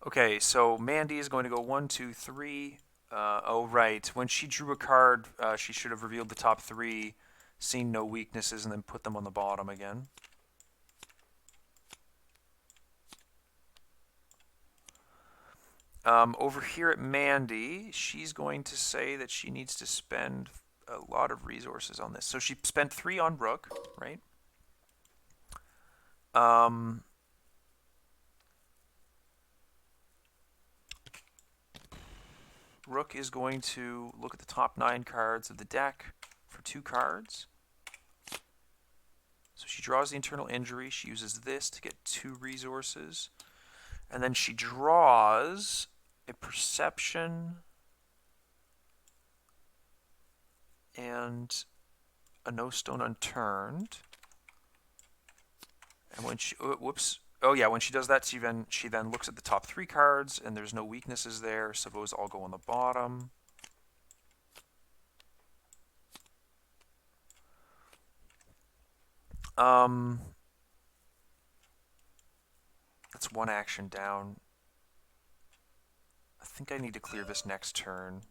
Okay, so Mandy is going to go 1, 2, 3. Oh, right. When she drew a card, she should have revealed the top 3, seen no weaknesses, and then put them on the bottom again. Over here at Mandy, she's going to say that she needs to spend a lot of resources on this. So she spent 3 on Rook, right? Rook is going to look at the top 9 cards of the deck for 2 cards. So she draws the Internal Injury. She uses this to get 2 resources. And then she draws a Perception and a No Stone Unturned. And when she, whoops, oh yeah, when she does that, she then looks at the top 3 cards, and there's no weaknesses there, so those all go on the bottom. That's 1 action down. I think I need to clear this next turn.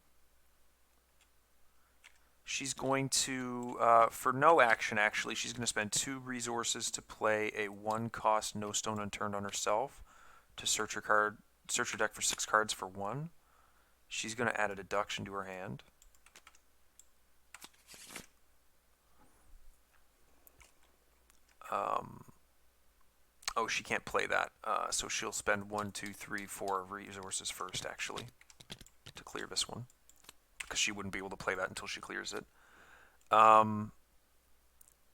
She's going to, for no action actually, she's going to spend 2 resources to play a 1-cost No Stone Unturned on herself to search her deck for 6 cards for 1. She's going to add a deduction to her hand. Oh, she can't play that, so she'll spend 1, 2, 3, 4 resources first actually to clear this one, because she wouldn't be able to play that until she clears it. And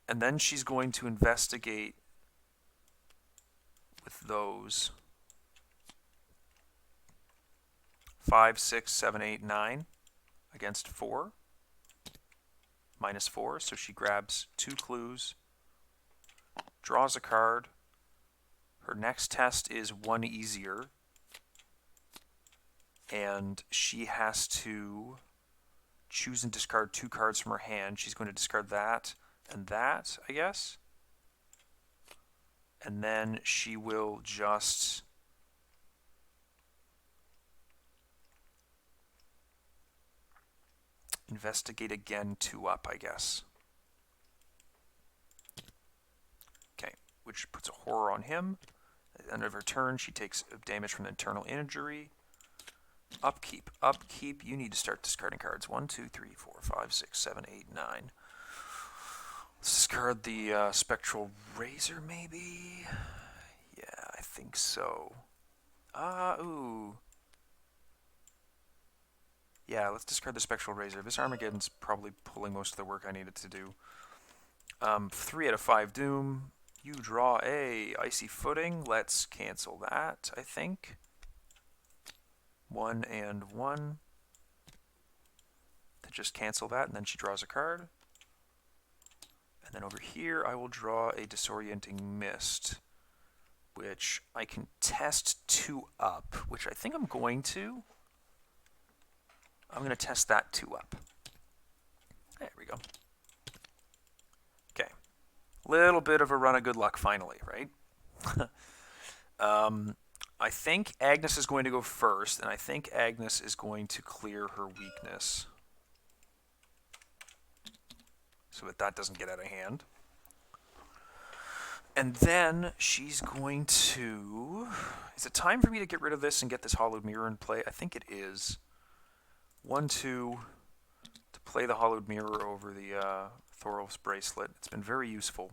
then she's going to investigate with those 5, 6, 7, 8, 9 against 4. -4, so she grabs 2 clues, draws a card. Her next test is 1 easier, and she has to choose and discard 2 cards from her hand. She's going to discard that and that, I guess. And then she will just investigate again 2 up, I guess. Okay, which puts a horror on him. At the end of her turn, she takes damage from the internal injury. Upkeep. Upkeep. You need to start discarding cards. 1, 2, 3, 4, 5, 6, 7, 8, 9. Let's discard the Spectral Razor, maybe? Yeah, I think so. Ooh. Yeah, let's discard the Spectral Razor. This Armageddon's probably pulling most of the work I needed to do. 3 out of 5 Doom. You draw a Icy Footing. Let's cancel that, I think. 1 and 1. To just cancel that, and then she draws a card. And then over here, I will draw a Disorienting Mist, which I can test 2 up, which I think I'm going to. I'm going to test that 2 up. There we go. Okay. Little bit of a run of good luck finally, right? I think Agnes is going to go first, and I think Agnes is going to clear her weakness so that doesn't get out of hand. And then she's going to... Is it time for me to get rid of this and get this Hollowed Mirror in play? I think it is. 1, 2, to play the Hollowed Mirror over the Thorolf's Bracelet. It's been very useful.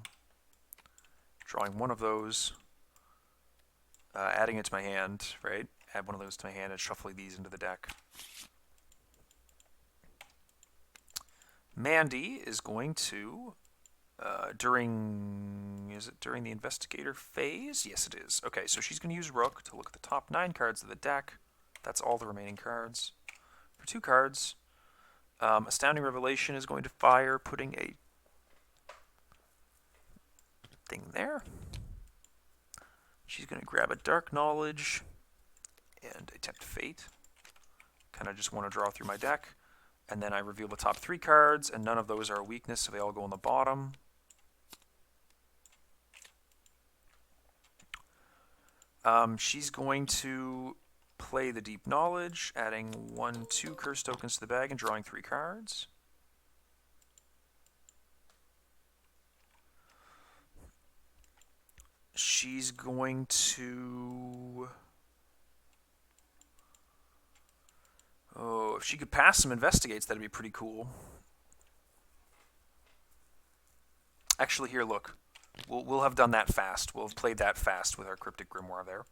Drawing one of those, adding it to my hand, right? Add one of those to my hand and shuffling these into the deck. Mandy is going to, is it during the Investigator phase? Yes, it is. Okay, so she's going to use Rook to look at the top 9 cards of the deck. That's all the remaining cards. For 2 cards, Astounding Revelation is going to fire, putting a thing there. She's going to grab a Dark Knowledge and a Tempt Fate. Kind of just want to draw through my deck. And then I reveal the top 3 cards, and none of those are a weakness, so they all go on the bottom. She's going to play the Deep Knowledge, adding 1, 2 curse tokens to the bag and drawing 3 cards. She's going to... Oh, if she could pass some Investigates, that'd be pretty cool. Actually, here, look. We'll have done that fast. We'll have played that fast with our Cryptic Grimoire there.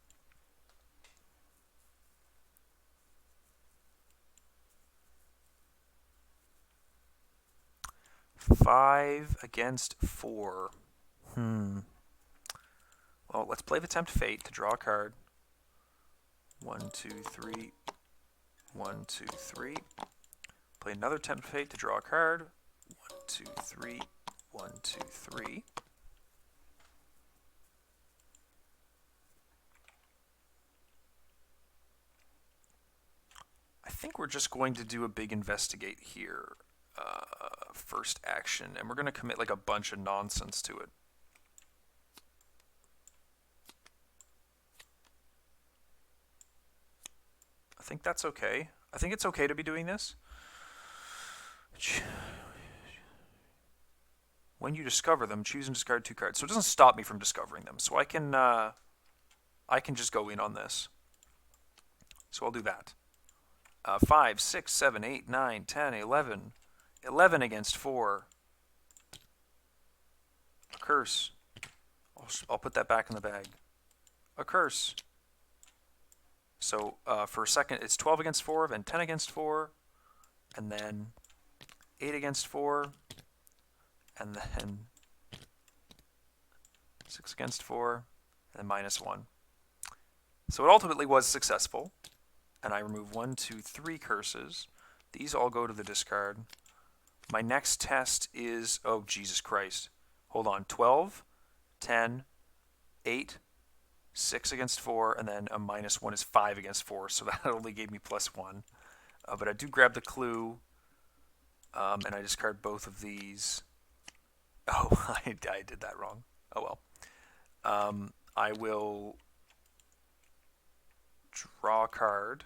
Five against 4. Well, let's play the Tempt Fate to draw a card. 1, 2, 3. 1, 2, 3. Play another Tempt Fate to draw a card. 1, 2, 3. 1, 2, 3. I think we're just going to do a big Investigate here. First action, and we're going to commit like a bunch of nonsense to it. I think that's okay. I think it's okay to be doing this. When you discover them, choose and discard 2 cards. So it doesn't stop me from discovering them. So I can just go in on this. So I'll do that. 5, 6, 7, 8, 9, 10, 11. 11 against 4. A curse. I'll put that back in the bag. A curse. So for a second, it's 12 against 4, then 10 against 4, and then 8 against 4, and then 6 against 4, and then -1. So it ultimately was successful, and I remove 1, 2, 3 curses. These all go to the discard. My next test is, oh, Jesus Christ. Hold on. 12, 10, 8, 6 against 4, and then a -1 is 5 against 4, so that only gave me +1. But I do grab the clue, and I discard both of these. Oh, I did that wrong. Oh well. I will draw a card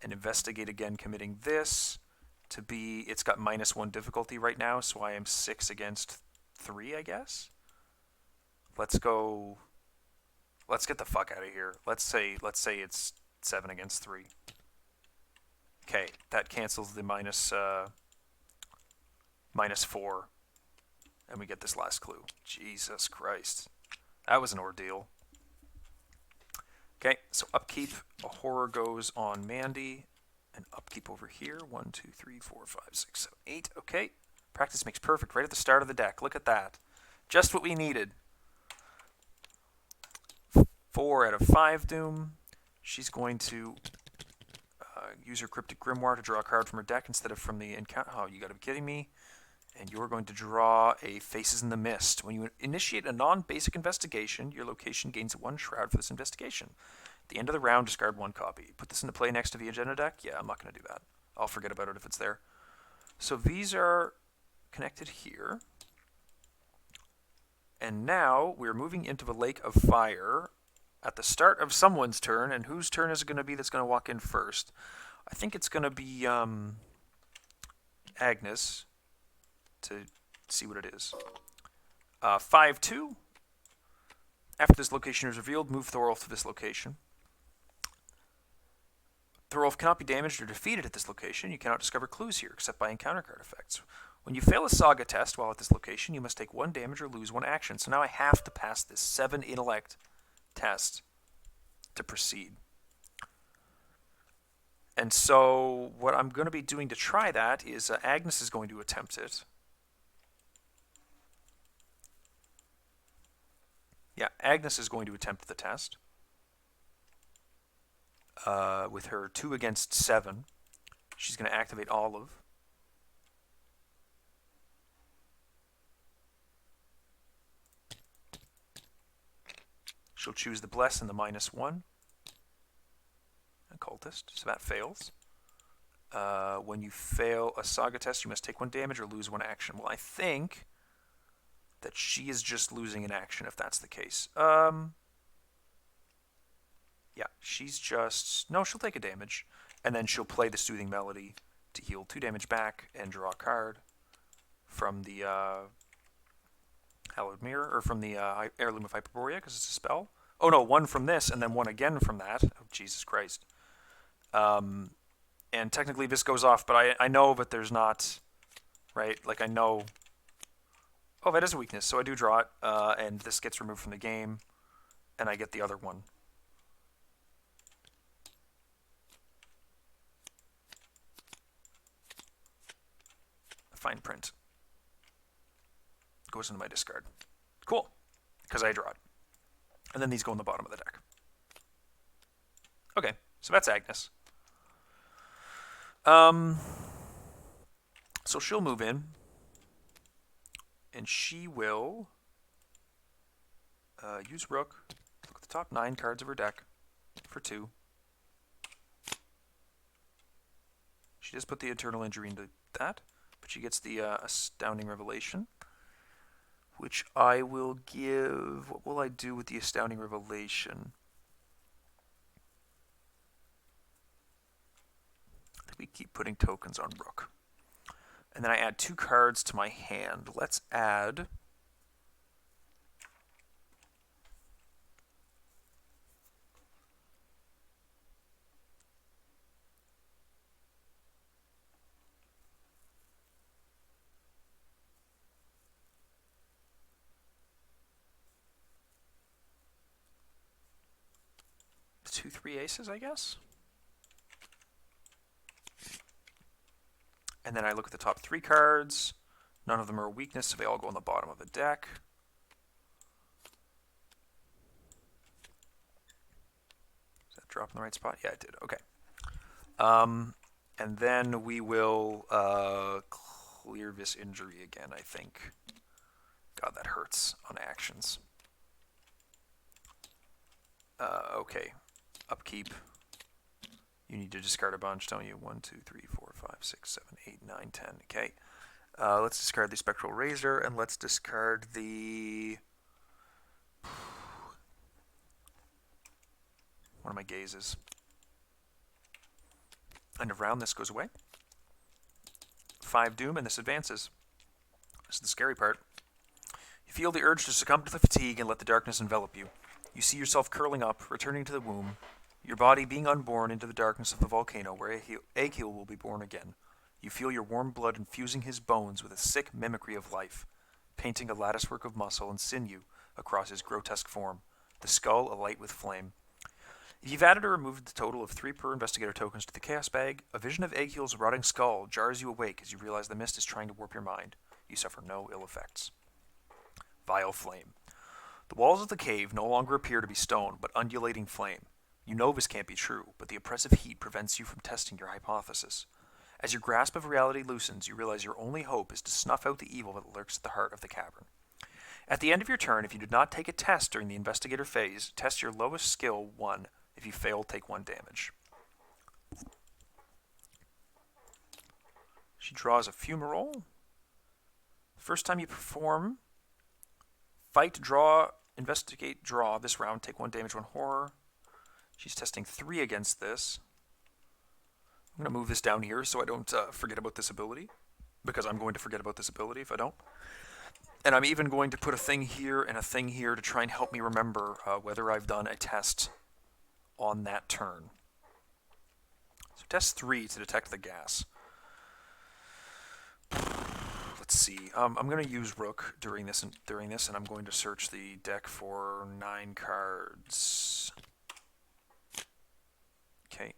and investigate again, committing this to be, it's got -1 difficulty right now, so I am 6 against 3, I guess. Let's go. Let's get the fuck out of here. Let's say it's 7 against 3. Okay, that cancels the -4, and we get this last clue. Jesus Christ, that was an ordeal. Okay, so upkeep, a horror goes on Mandy, and upkeep over here. 1, 2, 3, 4, 5, 6, 7, 8. Okay, practice makes perfect right at the start of the deck. Look at that, just what we needed. 4 out of 5 Doom. She's going to use her Cryptic Grimoire to draw a card from her deck instead of from the encounter. Oh, you gotta be kidding me. And you're going to draw a Faces in the Mist. When you initiate a non-basic investigation, your location gains 1 shroud for this investigation. At the end of the round, discard 1 copy. Put this into play next to the agenda deck? Yeah, I'm not going to do that. I'll forget about it if it's there. So these are connected here. And now we're moving into the Lake of Fire at the start of someone's turn. And whose turn is it going to be that's going to walk in first? I think it's going to be Agnes, to see what it is. 5-2. After this location is revealed, move Thorolf to this location. Thorolf cannot be damaged or defeated at this location. You cannot discover clues here, except by encounter card effects. When you fail a saga test while at this location, you must take 1 damage or lose 1 action. So now I have to pass this 7 intellect test to proceed. And so what I'm going to be doing to try that is Agnes is going to attempt it. Yeah, Agnes is going to attempt the test with her 2 against 7. She's going to activate Olive. She'll choose the Bless and the -1. Occultist, so that fails. When you fail a saga test, you must take 1 damage or lose 1 action. Well, I think that she is just losing an action if that's the case. Yeah, she's just... No, she'll take a damage. And then she'll play the Soothing Melody to heal 2 damage back and draw a card from the Hallowed Mirror, or from the Heirloom of Hyperborea, because it's a spell. Oh no, 1 from this, and then 1 again from that. Oh, Jesus Christ. And technically this goes off, but I know that there's not... Right? Like, I know... Oh, that is a weakness, so I do draw it, and this gets removed from the game, and I get the other one. Fine print. Goes into my discard. Cool, because I draw it. And then these go in the bottom of the deck. Okay, so that's Agnes. So she'll move in. And she will use Rook, look at the top 9 cards of her deck for 2. She does put the Eternal Injury into that, but she gets the Astounding Revelation, which I will give... What will I do with the Astounding Revelation? I think we keep putting tokens on Rook. And then I add 2 cards to my hand. Let's add... two 3 aces, I guess? And then I look at the top 3 cards. None of them are a weakness, so they all go on the bottom of the deck. Does that drop in the right spot? Yeah, it did. Okay. And then we will clear this injury again, I think. God, that hurts on actions. Okay. Upkeep. You need to discard a bunch, don't you? 1, 2, 3, 4, 5, 6, 7, 8, 9, 10. Okay. Let's discard the Spectral Razor, and let's discard the... one of my gazes. End of round, this goes away. 5 Doom, and this advances. This is the scary part. You feel the urge to succumb to the fatigue and let the darkness envelop you. You see yourself curling up, returning to the womb, your body being unborn into the darkness of the volcano where Egil will be born again. You feel your warm blood infusing his bones with a sick mimicry of life, painting a latticework of muscle and sinew across his grotesque form, the skull alight with flame. If you've added or removed the total of 3 per investigator tokens to the chaos bag, a vision of Egil's rotting skull jars you awake as you realize the mist is trying to warp your mind. You suffer no ill effects. Vile flame. The walls of the cave no longer appear to be stone, but undulating flame. You know this can't be true, but the oppressive heat prevents you from testing your hypothesis. As your grasp of reality loosens, you realize your only hope is to snuff out the evil that lurks at the heart of the cavern. At the end of your turn, if you did not take a test during the investigator phase, test your lowest skill 1. If you fail, take 1 damage. She draws a fumarole. First time you perform, fight, draw, investigate, draw. This round, take 1 damage, 1 horror. She's testing 3 against this. I'm going to move this down here so I don't forget about this ability, because I'm going to forget about this ability if I don't. And I'm even going to put a thing here and a thing here to try and help me remember whether I've done a test on that turn. So test 3 to detect the gas. Let's see. I'm going to use Rook during this, and I'm going to search the deck for 9 cards. Okay.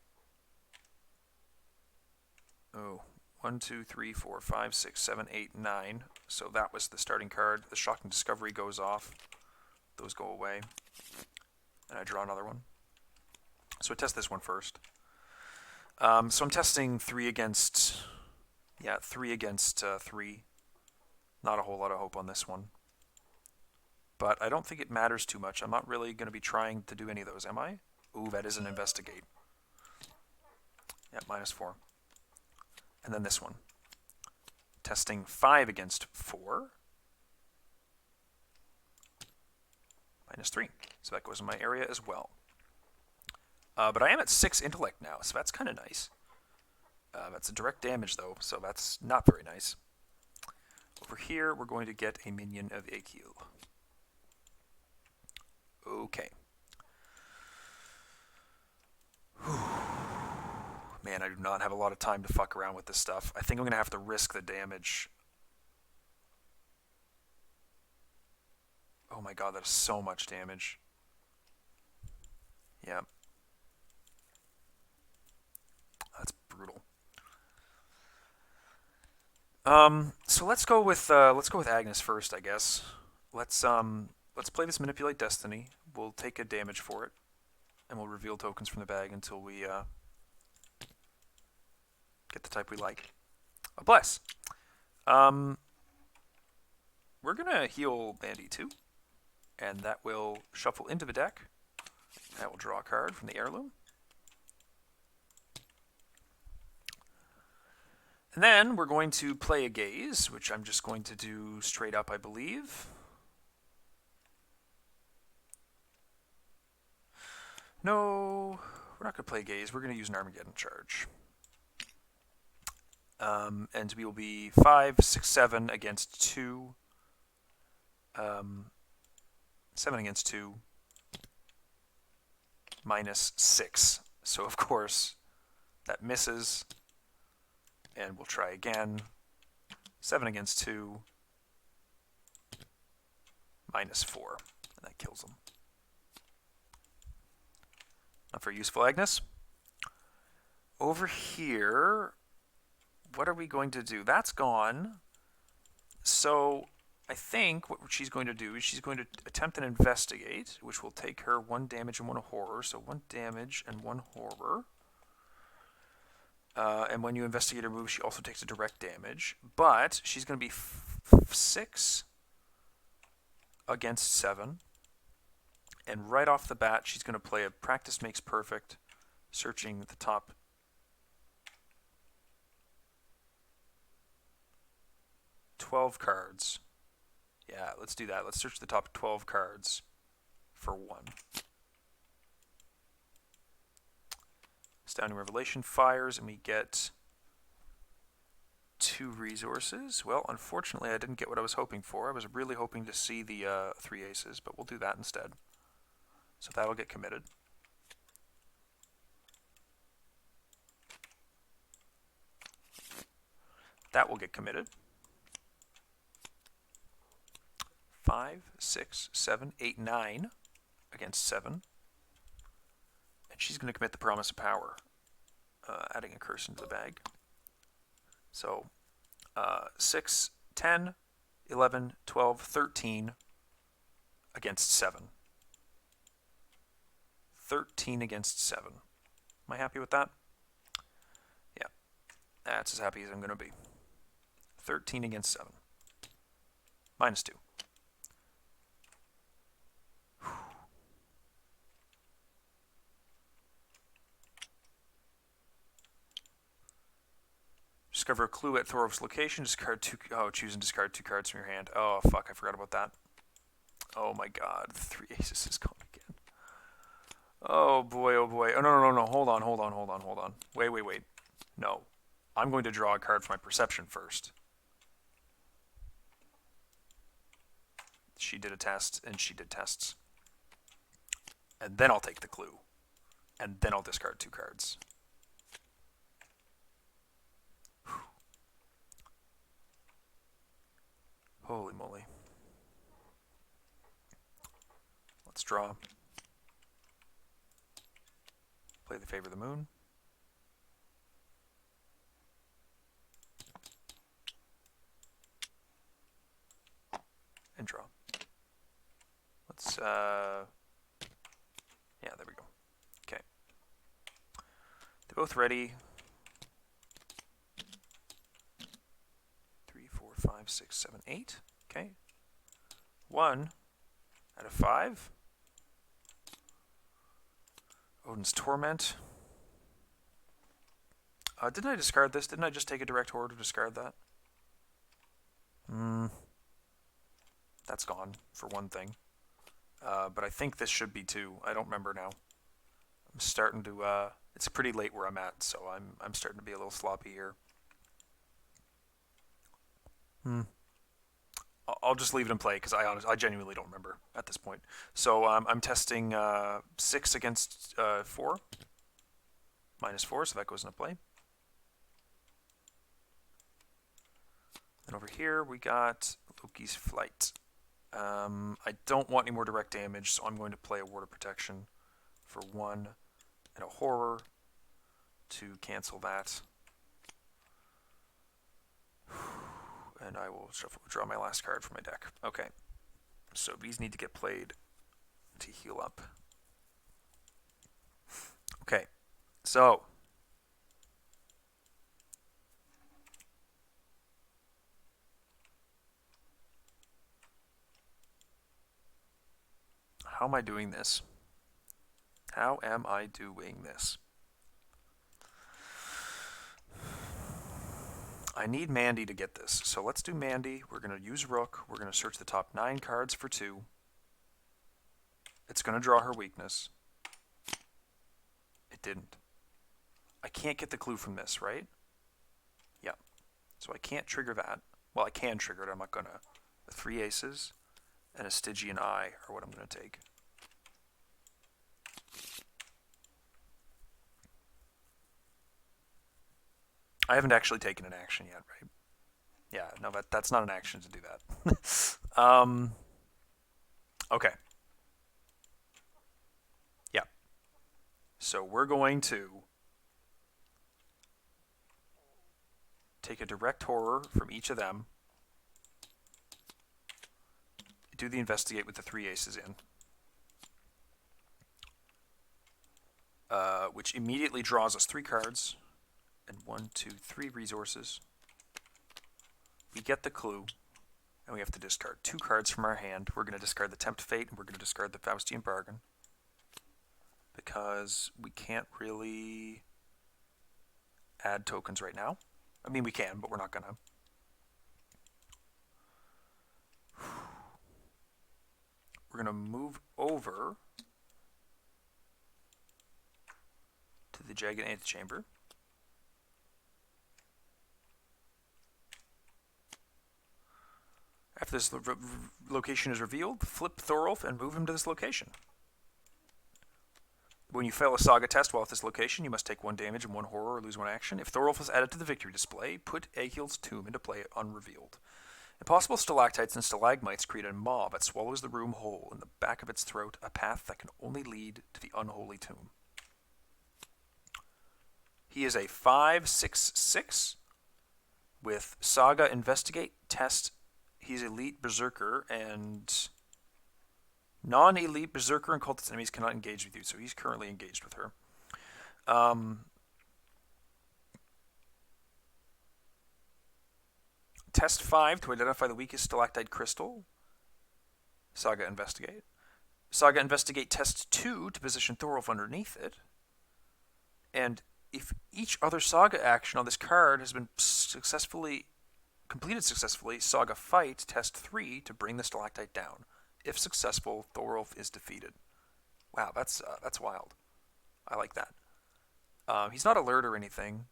Oh, 1, 2, 3, 4, 5, 6, 7, 8, 9. So that was the starting card. The Shocking Discovery goes off. Those go away. And I draw another one. So I test this one first. So I'm testing 3 against... Yeah, 3 against 3. Not a whole lot of hope on this one. But I don't think it matters too much. I'm not really going to be trying to do any of those, am I? Ooh, that is an Investigate. Yeah, -4. And then this one. Testing 5 against 4. -3. So that goes in my area as well. But I am at 6 intellect now, so that's kind of nice. That's a direct damage, though, so that's not very nice. Over here, we're going to get a minion of Egil. Okay. Whew. Man, I do not have a lot of time to fuck around with this stuff. I think I'm going to have to risk the damage. Oh my god, that is so much damage. Yeah. That's brutal. So let's go with Agnes first, I guess. Let's play this Manipulate Destiny. We'll take a damage for it, and we'll reveal tokens from the bag until we get the type we like. A Bless. We're gonna heal Mandy too, and that will shuffle into the deck. That will draw a card from the heirloom. And then we're going to play a Gaze, which I'm just going to do straight up, I believe. No, we're not going to play Gaze. We're going to use an Armageddon Charge. And we will be 5, 6, 7 against 2. 7 against 2. -6. So, of course, that misses. And we'll try again. 7 against 2. -4. And that kills them. Not very useful, Agnes. Over here, what are we going to do? That's gone. So I think what she's going to do is she's going to attempt an Investigate, which will take her 1 damage and 1 horror. So 1 damage and 1 horror. And when you investigate her move, she also takes a direct damage. But she's going to be 6 against 7. And right off the bat, she's going to play a Practice Makes Perfect, searching the top 12 cards. Yeah, let's do that. Let's search the top 12 cards for 1. Astounding Revelation fires, and we get 2 resources. Well, unfortunately, I didn't get what I was hoping for. I was really hoping to see the 3 aces, but we'll do that instead. So that'll get committed. That will get committed. 5, 6, 7, 8, 9 against 7. And she's going to commit the Promise of Power, adding a curse into the bag. So 6, 10, 11, 12, 13 against 7. 13 against 7. Am I happy with that? Yeah, that's as happy as I'm going to be. 13 against 7. Minus 2. Discover a clue at Thorov's location. Discard 2. Oh, choose and discard 2 cards from your hand. Oh, fuck, I forgot about that. Oh my god, 3 aces is gone again. Oh boy, oh boy. Oh, no. Hold on. Wait. No. I'm going to draw a card for my perception first. She did a test, and she did tests. And then I'll take the clue. And then I'll discard 2 cards. Holy moly. Let's draw. Play the Favor of the Moon. And draw. Let's, yeah, there we go. Okay. They're both ready. 3, 4, 5, 6, 7, 8. Okay. 1 out of 5. Odin's Torment. Didn't I discard this? Didn't I just take a direct horror to discard that? That's gone, for one thing. But I think this should be 2. I don't remember now. I'm starting to, it's pretty late where I'm at, so I'm starting to be a little sloppy here. I'll just leave it in play, because I genuinely don't remember at this point. So I'm testing 6 against 4. Minus 4, so that goes into play. And over here, we got Loki's Flight. I don't want any more direct damage, so I'm going to play a Ward of Protection for 1 and a Horror to cancel that. And I will draw my last card from my deck. Okay. So these need to get played to heal up. Okay. So. How am I doing this? How am I doing this? I need Mandy to get this. So let's do Mandy. We're going to use Rook. We're going to search the top 9 cards for 2. It's going to draw her weakness. It didn't. I can't get the clue from this, right? Yeah. So I can't trigger that. Well, I can trigger it. I'm not going to. The 3 aces and a Stygian Eye are what I'm going to take. I haven't actually taken an action yet, right? Yeah, no, that's not an action to do that. Okay. Yeah. So we're going to take a direct horror from each of them, do the investigate with the 3 aces in, which immediately draws us 3 cards, and 1, 2, 3 resources. We get the clue, and we have to discard 2 cards from our hand. We're going to discard the Tempt Fate, and we're going to discard the Faustian Bargain, because we can't really add tokens right now. I mean, we can, but we're not going to. We're going to move over to the Jagged Antechamber. After this location is revealed, flip Thorolf and move him to this location. When you fail a saga test while at this location, you must take 1 damage and 1 horror or lose 1 action. If Thorolf is added to the victory display, put Egil's tomb into play unrevealed. Impossible stalactites and stalagmites create a maw that swallows the room whole, in the back of its throat, a path that can only lead to the unholy tomb. He is a 5/6/6 with Saga, Investigate, Test. He's Elite Berserker, and non-Elite Berserker and Cultist enemies cannot engage with you, so he's currently engaged with her. Test 5 to identify the weakest stalactite crystal. Saga Investigate. Saga Investigate Test 2 to position Thorolf underneath it. And if each other Saga action on this card has been completed successfully, Saga Fight Test 3 to bring the stalactite down. If successful, Thorolf is defeated. Wow, that's wild. I like that. He's not alert or anything.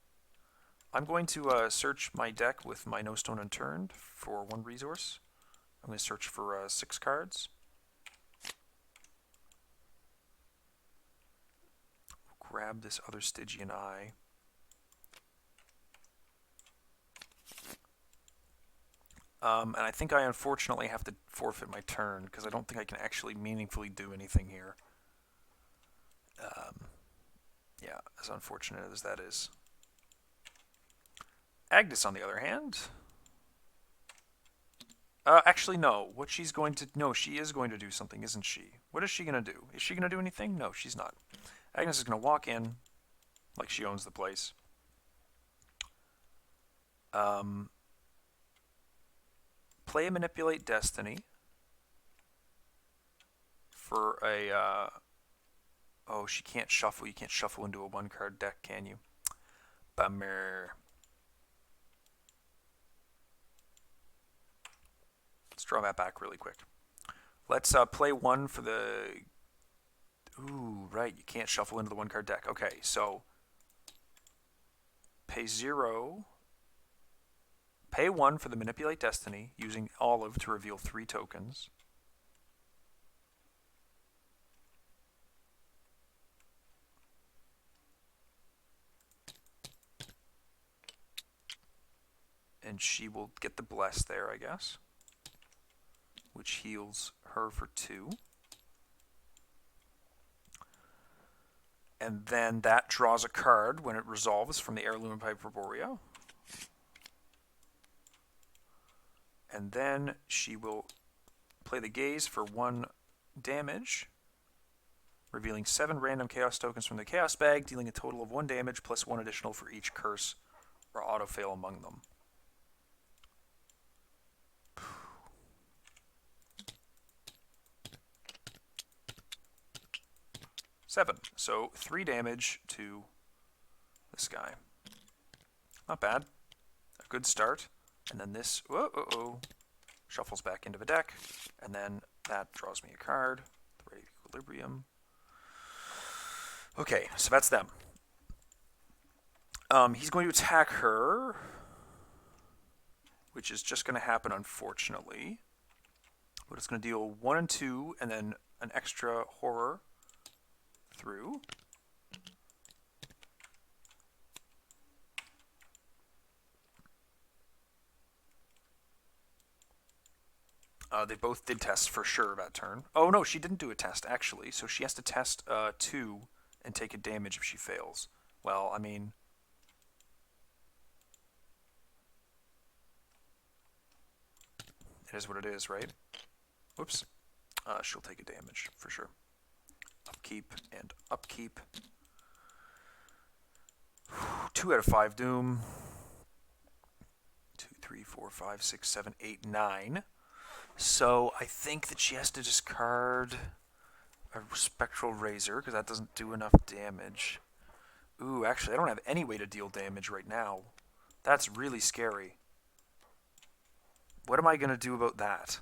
I'm going to search my deck with my No Stone Unturned for 1 resource. I'm going to search for 6 cards. Grab this other Stygian Eye. And I think I unfortunately have to forfeit my turn, because I don't think I can actually meaningfully do anything here. Yeah, as unfortunate as that is. Agnes, on the other hand... actually, no. What she's going to... No, she is going to do something, isn't she? What is she going to do? Is she going to do anything? No, she's not. Agnes is going to walk in like she owns the place. Play a Manipulate Destiny for a... oh, she can't shuffle. You can't shuffle into a 1-card deck, can you? Bummer. Let's draw that back really quick. Let's play 1 for the... Ooh, right. You can't shuffle into the 1-card deck. Okay, so... Pay 0... Pay 1 for the Manipulate Destiny, using Olive to reveal 3 tokens. And she will get the Bless there, I guess, which heals her for 2. And then that draws a card when it resolves from the Heirloom of Hyperborea. And then she will play the Gaze for 1 damage, revealing 7 random Chaos tokens from the Chaos bag, dealing a total of 1 damage plus 1 additional for each curse or auto-fail among them. Seven. So 3 damage to this guy. Not bad. A good start. And then this shuffles back into the deck. And then that draws me a card. The Ray of Equilibrium. Okay, so that's them. He's going to attack her, which is just going to happen, unfortunately. But it's going to deal 1 and 2, and then an extra horror through. They both did tests for sure that turn. Oh no, she didn't do a test actually, so she has to test 2 and take a damage if she fails. Well, I mean, it is what it is, right? Whoops. She'll take a damage for sure. Upkeep and upkeep. 2 out of 5 doom. 2, 3, 4, 5, 6, 7, 8, 9. So I think that she has to discard a Spectral Razor, because that doesn't do enough damage. Ooh, actually, I don't have any way to deal damage right now. That's really scary. What am I going to do about that?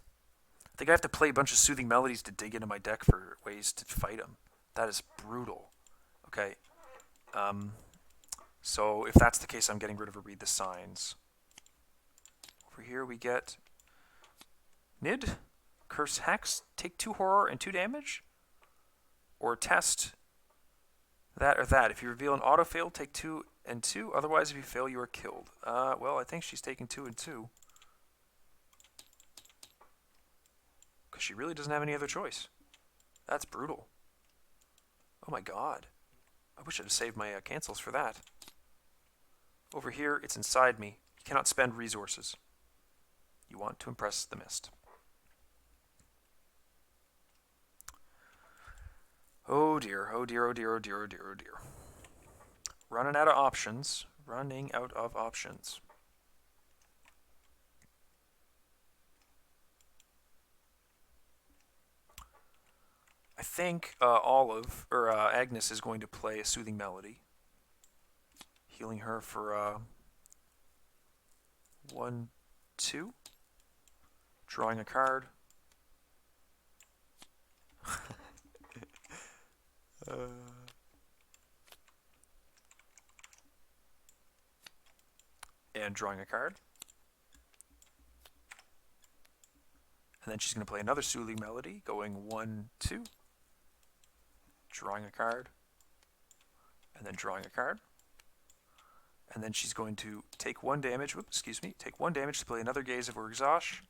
I think I have to play a bunch of Soothing Melodies to dig into my deck for ways to fight him. That is brutal. Okay. So if that's the case, I'm getting rid of a Read the Signs. Over here we get Nid, Curse Hex, take 2 horror and 2 damage. Or test that or that. If you reveal an auto fail, take 2 and 2. Otherwise, if you fail, you are killed. Well, I think she's taking 2 and 2. Because she really doesn't have any other choice. That's brutal. Oh my god. I wish I'd have saved my cancels for that. Over here, it's inside me. You cannot spend resources. You want to impress the mist. Oh dear, oh dear, oh dear, oh dear, oh dear, oh dear. Running out of options. Running out of options. I think Agnes is going to play a Soothing Melody. Healing her for 1, 2. Drawing a card. And drawing a card. And then she's going to play another Soothing Melody, going 1, 2. Drawing a card. And then drawing a card. And then she's going to take 1 damage. Take 1 damage to play another Gaze of Urgzash,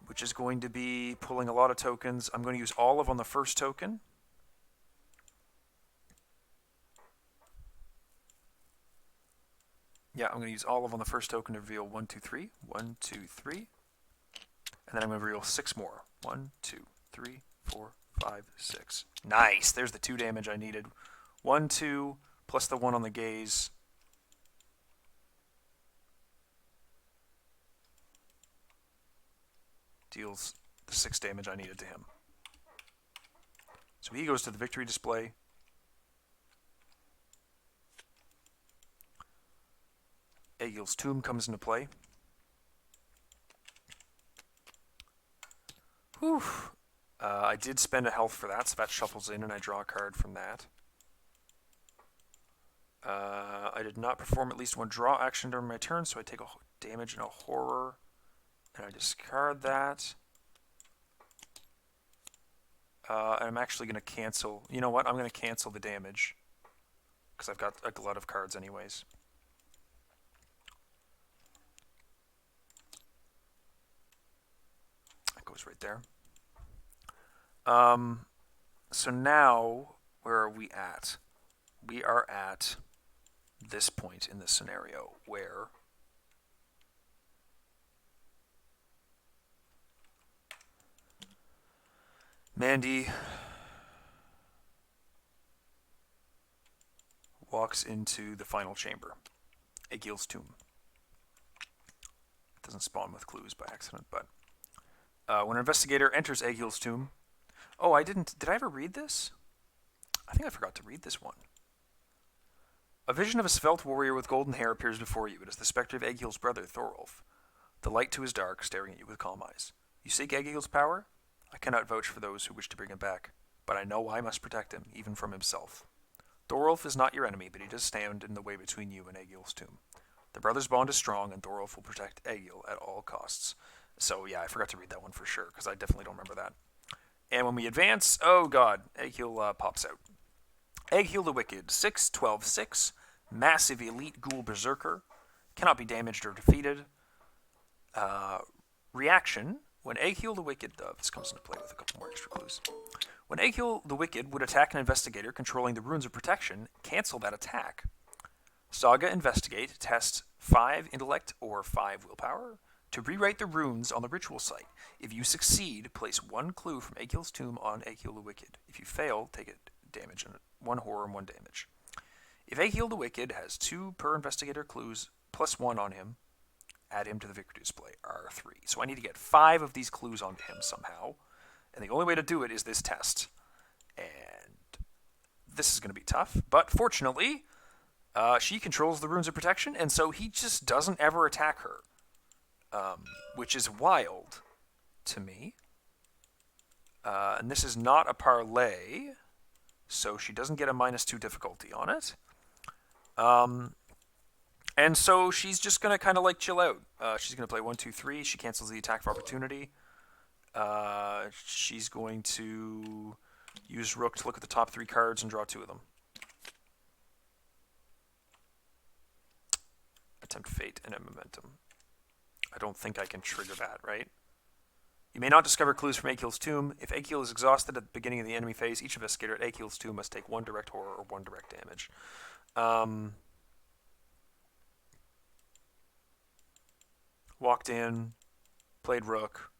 which is going to be pulling a lot of tokens. I'm going to use Olive on the first token. Yeah, I'm going to use Olive on the first token to reveal 1, 2, 3. 1, 2, 3. And then I'm going to reveal 6 more. 1, 2, 3, 4, 5, 6. Nice! There's the 2 damage I needed. 1, 2, plus the 1 on the Gaze. Deals the 6 damage I needed to him. So he goes to the victory display. Egil's Tomb comes into play. Whew. I did spend a health for that, so that shuffles in and I draw a card from that. I did not perform at least 1 draw action during my turn, so I take a damage and a horror, and I discard that. And I'm actually going to cancel. You know what? I'm going to cancel the damage, because I've got a glut of cards anyways. That goes right there. So now, where are we at? We are at this point in the scenario where Mandy walks into the final chamber, Egil's Tomb. It doesn't spawn with clues by accident, but when an investigator enters Egil's Tomb, oh, did I ever read this? I think I forgot to read this one. A vision of a svelte warrior with golden hair appears before you. It is the specter of Egil's brother, Thorolf, the light to his dark, staring at you with calm eyes. You seek Egil's power? I cannot vouch for those who wish to bring him back, but I know I must protect him, even from himself. Thorolf is not your enemy, but he does stand in the way between you and Egil's Tomb. The brothers' bond is strong, and Thorolf will protect Egil at all costs. So yeah, I forgot to read that one for sure, because I definitely don't remember that. And when we advance, oh god, Egil pops out. Egil the Wicked, 6, 12, 6, massive elite ghoul berserker, cannot be damaged or defeated. Reaction, when Egil the Wicked, this comes into play with a couple more extra clues. When Egil the Wicked would attack an investigator controlling the runes of protection, cancel that attack. Saga Investigate tests 5 intellect or 5 willpower to rewrite the runes on the ritual site. If you succeed, place 1 clue from Egil's Tomb on Egil the Wicked. If you fail, take it damage, and 1 horror and 1 damage. If Egil the Wicked has 2 per investigator clues plus 1 on him, add him to the victory display, R3. So I need to get 5 of these clues onto him somehow. And the only way to do it is this test. And this is going to be tough. But fortunately, she controls the runes of protection, and so he just doesn't ever attack her. Which is wild to me. And this is not a parlay, so she doesn't get a -2 difficulty on it. And so she's just going to kind of like chill out. She's going to play 1, 2, 3. She cancels the attack of opportunity. She's going to use Rook to look at the top 3 cards and draw 2 of them. Attempt Fate and a Momentum. I don't think I can trigger that, right? You may not discover clues from Egil's Tomb. If Egil is exhausted at the beginning of the enemy phase, each investigator at Egil's Tomb must take 1 direct horror or 1 direct damage. Walked in, played Rook.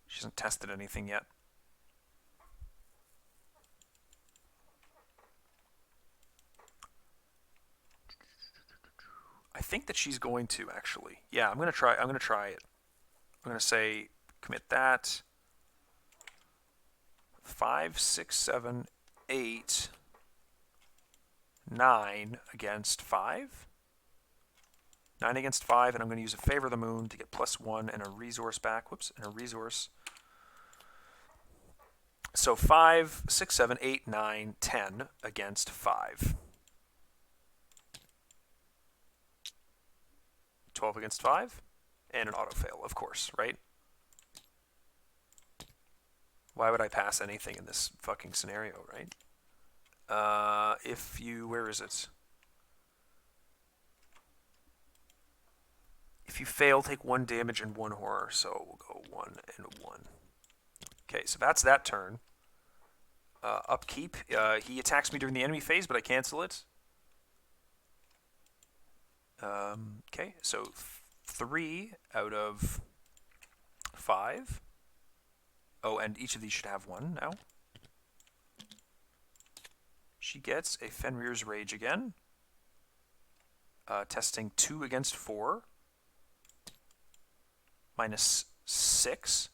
She hasn't tested anything yet. I think that she's going to actually. Yeah, I'm gonna try it. I'm gonna say commit that. 5, 6, 7, 8, 9 against 5. 9 against 5, and I'm going to use a Favor of the Moon to get +1 and a resource back. Whoops, and a resource. So 5, 6, 7, 8, 9, 10 against 5. 12 against 5, and an auto-fail, of course, right? Why would I pass anything in this fucking scenario, right? Where is it? If you fail, take 1 damage and 1 horror. So we'll go 1 and 1. Okay, so that's that turn. Upkeep. He attacks me during the enemy phase, but I cancel it. Okay, so 3 out of 5. Oh, and each of these should have 1 now. She gets a Fenrir's Rage again. Testing 2 against 4. -6.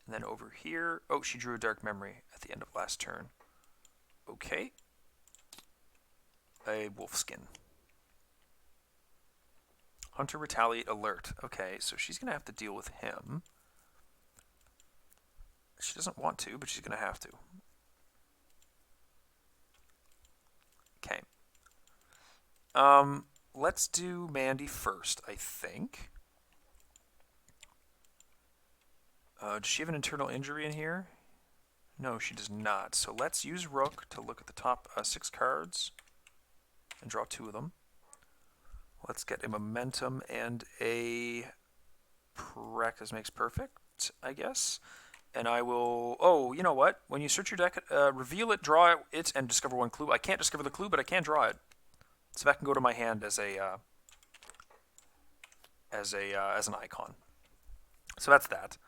And then over here, oh, she drew a Dark Memory at the end of last turn. Okay. A Wolfskin. Hunter Retaliate Alert. Okay, so she's going to have to deal with him. She doesn't want to, but she's going to have to. Okay. Let's do Mandy first, I think. Does she have an internal injury in here? No, she does not. So let's use Rook to look at the top 6 cards and draw 2 of them. Let's get a Momentum and a Practice Makes Perfect, I guess. And I will... Oh, you know what? When you search your deck, reveal it, draw it, and discover 1 clue. I can't discover the clue, but I can draw it. So that can go to my hand as an icon. So that's that.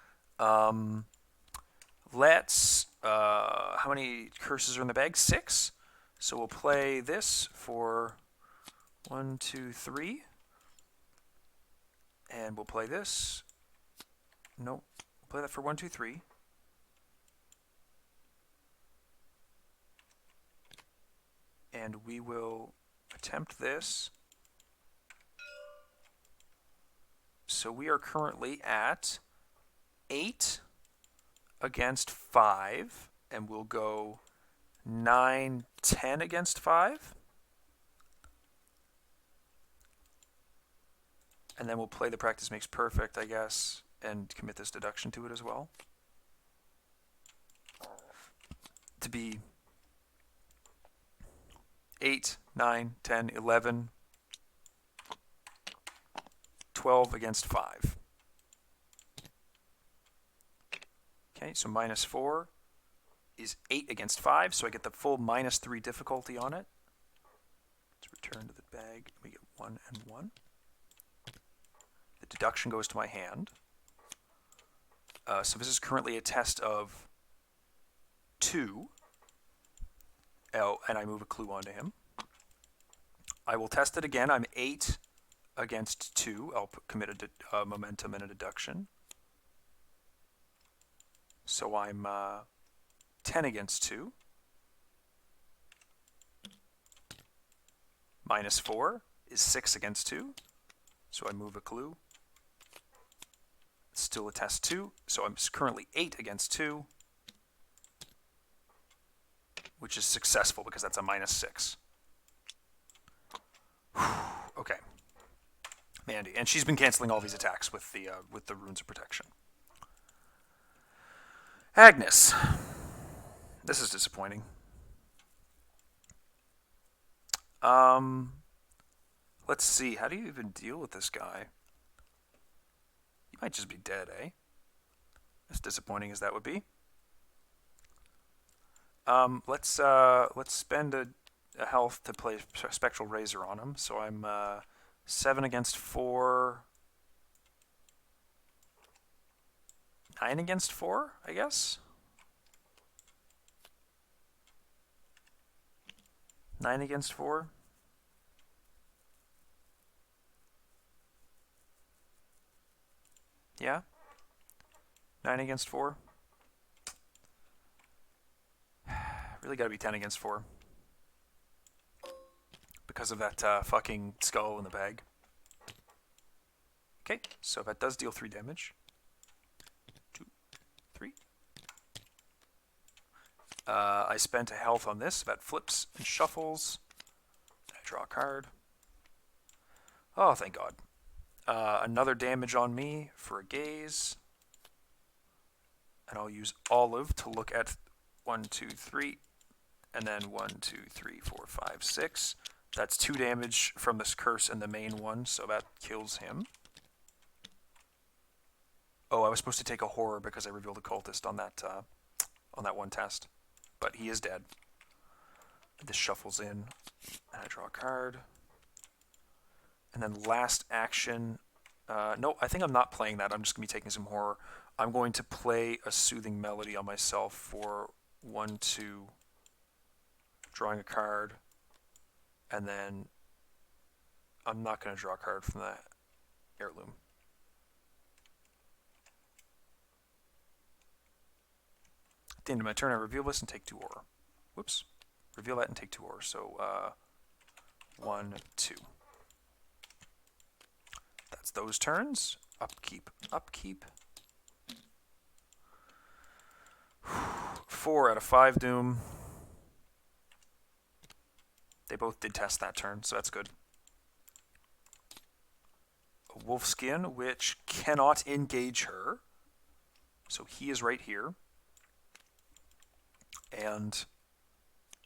Let's... how many curses are in the bag? 6. So we'll play this for 1, 2, 3. And we'll play this. Nope. We'll play that for 1, 2, 3. And we will attempt this. So we are currently at 8 against 5, and we'll go 9, 10 against 5. And then we'll play the Practice Makes Perfect, I guess, and commit this deduction to it as well. To be 8, 9, 10, 11, 12 against 5. Okay, so -4 is 8 against 5, so I get the full -3 difficulty on it. Let's return to the bag. We get 1 and 1. The deduction goes to my hand. So this is currently a test of 2. Oh, and I move a clue onto him. I will test it again. I'm 8 against 2. I'll commit a momentum and a deduction. So I'm 10 against 2. Minus 4 is 6 against 2. So I move a clue. Still a test 2. So I'm currently 8 against 2. Which is successful because that's a minus 6. Okay. Mandy. And she's been canceling all these attacks with the runes of protection. Agnes. This is disappointing. Let's see. How do you even deal with this guy? He might just be dead, eh? As disappointing as that would be. Let's spend a health to play Spectral Razor on him. So I'm 7 against 4. 9 against 4, I guess. 9 against 4. Yeah? 9 against 4. Really gotta be 10 against 4. Because of that fucking skull in the bag. Okay, so that does deal 3 damage. 2, 3. I spent a health on this. That flips and shuffles. I draw a card. Oh, thank God. Another damage on me for a gaze. And I'll use Olive to look at 1, 2, 3. And then 1, 2, 3, 4, 5, 6. That's 2 damage from this curse and the main one, so that kills him. Oh, I was supposed to take a horror because I revealed a cultist on that one test. But he is dead. This shuffles in, and I draw a card. And then last action... no, I think I'm not playing that. I'm just going to be taking some horror. I'm going to play a soothing melody on myself for 1, 2... drawing a card, and then I'm not going to draw a card from that heirloom. At the end of my turn, I reveal this and take 2 aura. Whoops. Reveal that and take 2 aura. So, 1, 2. That's those turns. Upkeep, upkeep. 4 out of 5 doom. They both did test that turn, so that's good. A Wolfskin, which cannot engage her. So he is right here. And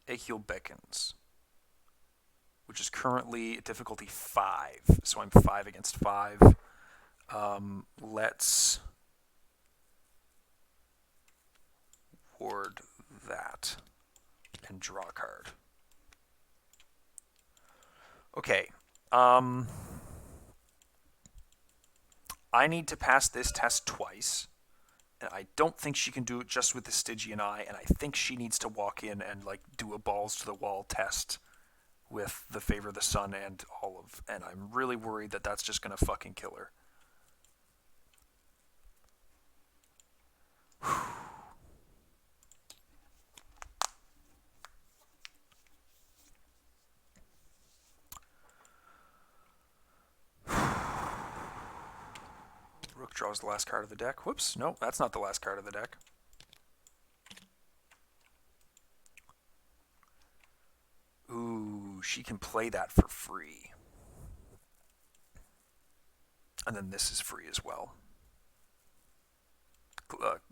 Egil beckons, which is currently difficulty 5. So I'm 5 against 5. Let's ward that and draw a card. Okay. I need to pass this test twice. And I don't think she can do it just with the Stygian Eye, and I think she needs to walk in and like do a balls to the wall test with the Favor of the Sun and Olive, and I'm really worried that that's just gonna fucking kill her. Rook draws the last card of the deck. Whoops, no, that's not the last card of the deck. Ooh, she can play that for free. And then this is free as well.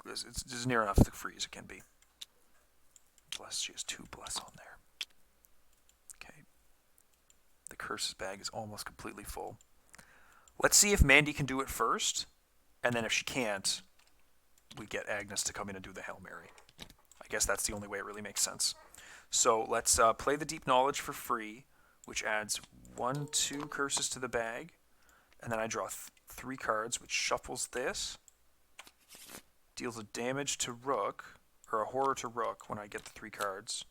It's near enough to free as it can be. Bless, she has 2 bless on there. Okay. The curses bag is almost completely full. Let's see if Mandy can do it first. And then if she can't, we get Agnes to come in and do the Hail Mary. I guess that's the only way it really makes sense. So let's play the Deep Knowledge for free, which adds 1, 2 curses to the bag. And then I draw 3 cards, which shuffles this. deals a damage to Rook, or a horror to Rook when I get the 3 cards.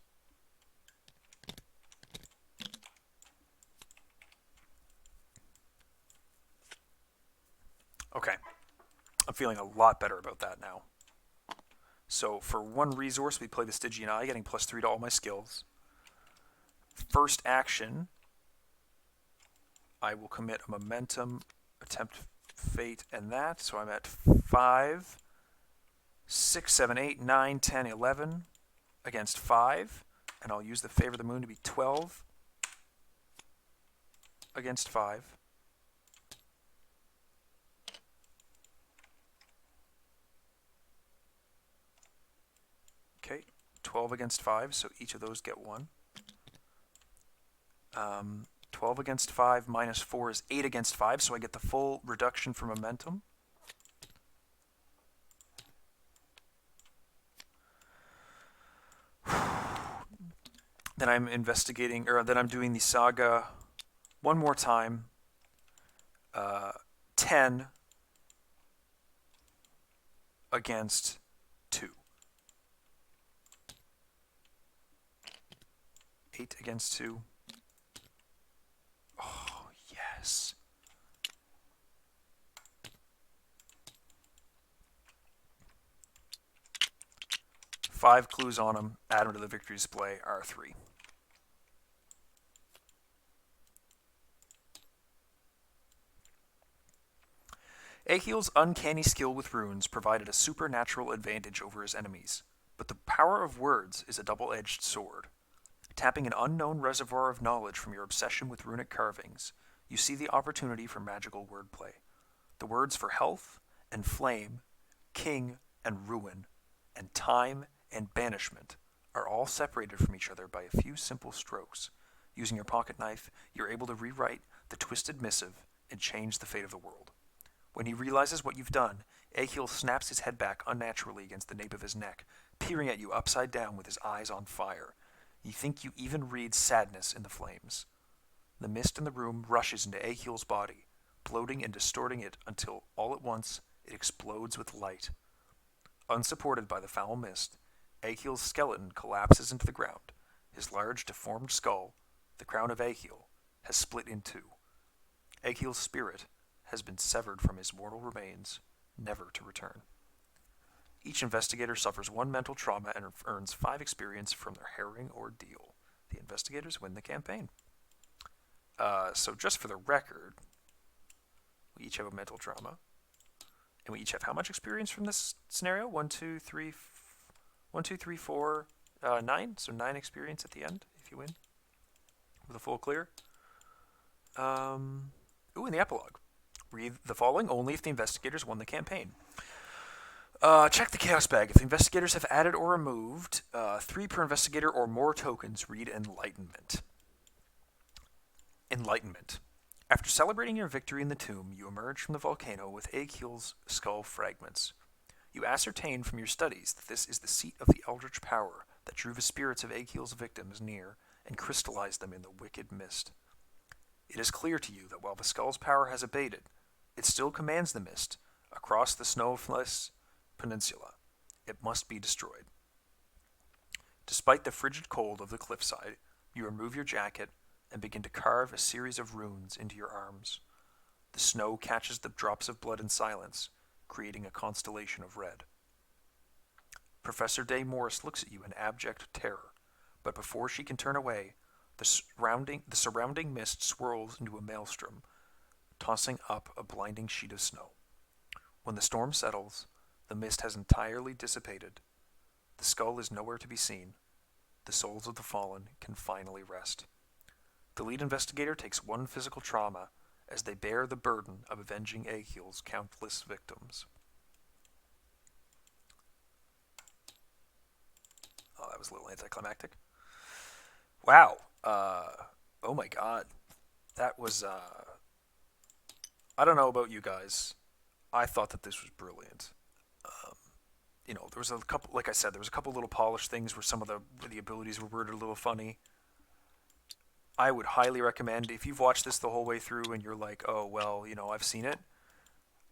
Okay. I'm feeling a lot better about that now. So for 1 resource, we play the Stygian Eye, getting +3 to all my skills. First action, I will commit a momentum, attempt fate, and that. So I'm at 5, 6, 7, 8, 9, 10, 11 against 5. And I'll use the Favor of the Moon to be 12 against 5. Okay, 12 against 5, so each of those get 1. 12 against 5 minus 4 is 8 against 5, so I get the full reduction for momentum. Then I'm investigating, or then I'm doing the saga one more time. 10 against 2. 8 against 2. Oh, yes. Five clues on them. Add them to the victory display. R3. Egil's uncanny skill with runes provided a supernatural advantage over his enemies, but the power of words is a double-edged sword. Tapping an unknown reservoir of knowledge from your obsession with runic carvings, you see the opportunity for magical wordplay. The words for health and flame, king and ruin, and time and banishment are all separated from each other by a few simple strokes. Using your pocket knife, you're able to rewrite the twisted missive and change the fate of the world. When he realizes what you've done, Egil snaps his head back unnaturally against the nape of his neck, peering at you upside down with his eyes on fire. You think you even read sadness in the flames. The mist in the room rushes into Egil's body, bloating and distorting it until, all at once, it explodes with light. Unsupported by the foul mist, Egil's skeleton collapses into the ground. His large, deformed skull, the Crown of Egil, has split in two. Egil's spirit has been severed from his mortal remains, never to return. Each investigator suffers 1 mental trauma and earns 5 experience from their harrowing ordeal. The investigators win the campaign. So just for the record, we each have a mental trauma. And we each have how much experience from this scenario? 1, 2, 3, 4, 9. So 9 experience at the end, if you win. With a full clear. And the epilogue. Read the following only if the investigators won the campaign. Check the chaos bag. If the investigators have added or removed 3 per investigator or more tokens, read Enlightenment. Enlightenment. After celebrating your victory in the tomb, you emerge from the volcano with Egil's skull fragments. You ascertain from your studies that this is the seat of the eldritch power that drew the spirits of Egil's victims near and crystallized them in the wicked mist. It is clear to you that while the skull's power has abated, it still commands the mist across the snowless peninsula. It must be destroyed. Despite the frigid cold of the cliffside, you remove your jacket and begin to carve a series of runes into your arms. The snow catches the drops of blood in silence, creating a constellation of red. Professor Day Morris looks at you in abject terror, but before she can turn away, the surrounding mist swirls into a maelstrom, tossing up a blinding sheet of snow. When the storm settles, the mist has entirely dissipated. The skull is nowhere to be seen. The souls of the fallen can finally rest. The lead investigator takes 1 physical trauma as they bear the burden of avenging Egil's countless victims. Oh, that was a little anticlimactic. Wow. Oh my god. That was, I don't know about you guys. I thought that this was brilliant. There was a couple, like I said, there was a couple little polished things where some of the abilities were worded a little funny. I would highly recommend, if you've watched this the whole way through and you're like, oh, well, I've seen it.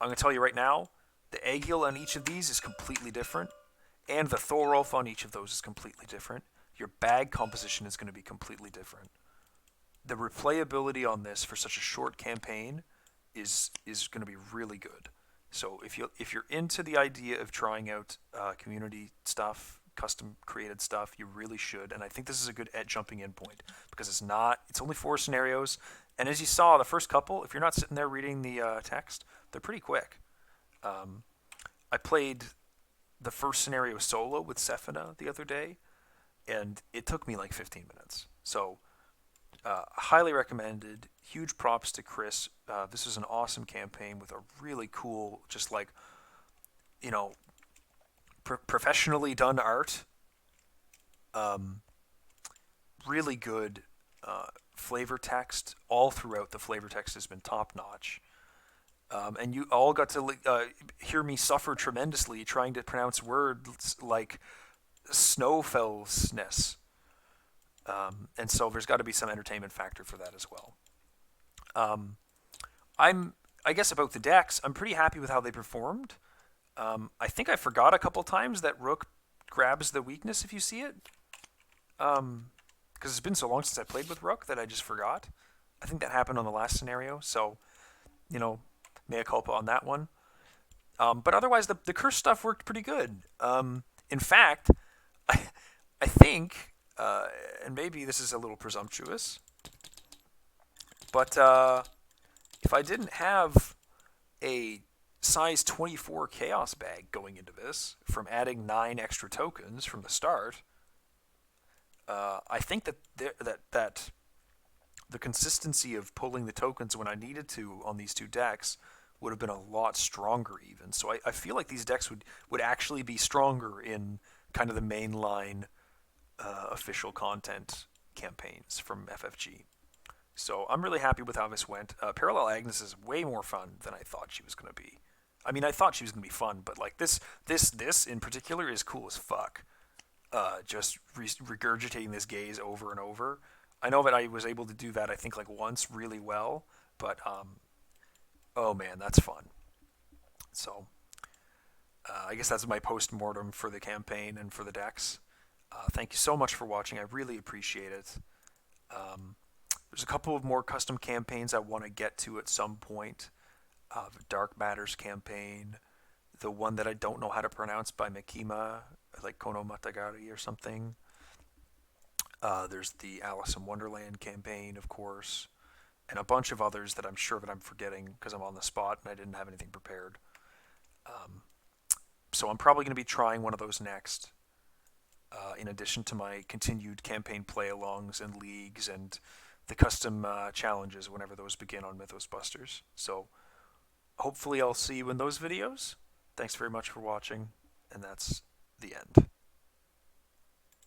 I'm going to tell you right now, The Egil on each of these is completely different, and the Thorolf on each of those is completely different. Your bag composition is going to be completely different. The replayability on this for such a short campaign is going to be really good. So if you're into the idea of trying out community stuff, custom created stuff, you really should. And I think this is a good jumping in point because it's only 4 scenarios, and as you saw, the first couple, if you're not sitting there reading the text, they're pretty quick. I played the first scenario solo with Sephina the other day, and it took me like 15 minutes. So highly recommended. Huge props to Chris. This is an awesome campaign with a really cool, just like, professionally done art. Really good flavor text. All throughout, the flavor text has been top notch. And you all got to hear me suffer tremendously trying to pronounce words like snowfellsness. And so there's got to be some entertainment factor for that as well. I guess about the decks, I'm pretty happy with how they performed. I think I forgot a couple times that Rook grabs the weakness if you see it. Because it's been so long since I played with Rook that I just forgot. I think that happened on the last scenario, so, mea culpa on that one. But otherwise, the curse stuff worked pretty good. In fact, I think, and maybe this is a little presumptuous, but if I didn't have a size 24 chaos bag going into this from adding 9 extra tokens from the start, I think that the consistency of pulling the tokens when I needed to on these 2 decks would have been a lot stronger even. So I feel like these decks would actually be stronger in kind of the mainline official content campaigns from FFG. So I'm really happy with how this went. Parallel Agnes is way more fun than I thought she was going to be. I mean, I thought she was going to be fun, but like this in particular is cool as fuck. Just regurgitating this gaze over and over. I know that I was able to do that, I think, like once really well, but oh man, that's fun. So I guess that's my post-mortem for the campaign and for the decks. Thank you so much for watching. I really appreciate it. There's a couple of more custom campaigns I want to get to at some point. The Dark Matters campaign, the one that I don't know how to pronounce by Mikima, like Kono Matagari or something. There's the Alice in Wonderland campaign, of course, and a bunch of others that I'm sure that I'm forgetting because I'm on the spot and I didn't have anything prepared. So I'm probably going to be trying one of those next, in addition to my continued campaign play-alongs and leagues and the custom challenges whenever those begin on Mythos Busters. So hopefully I'll see you in those videos. Thanks very much for watching, and that's the end.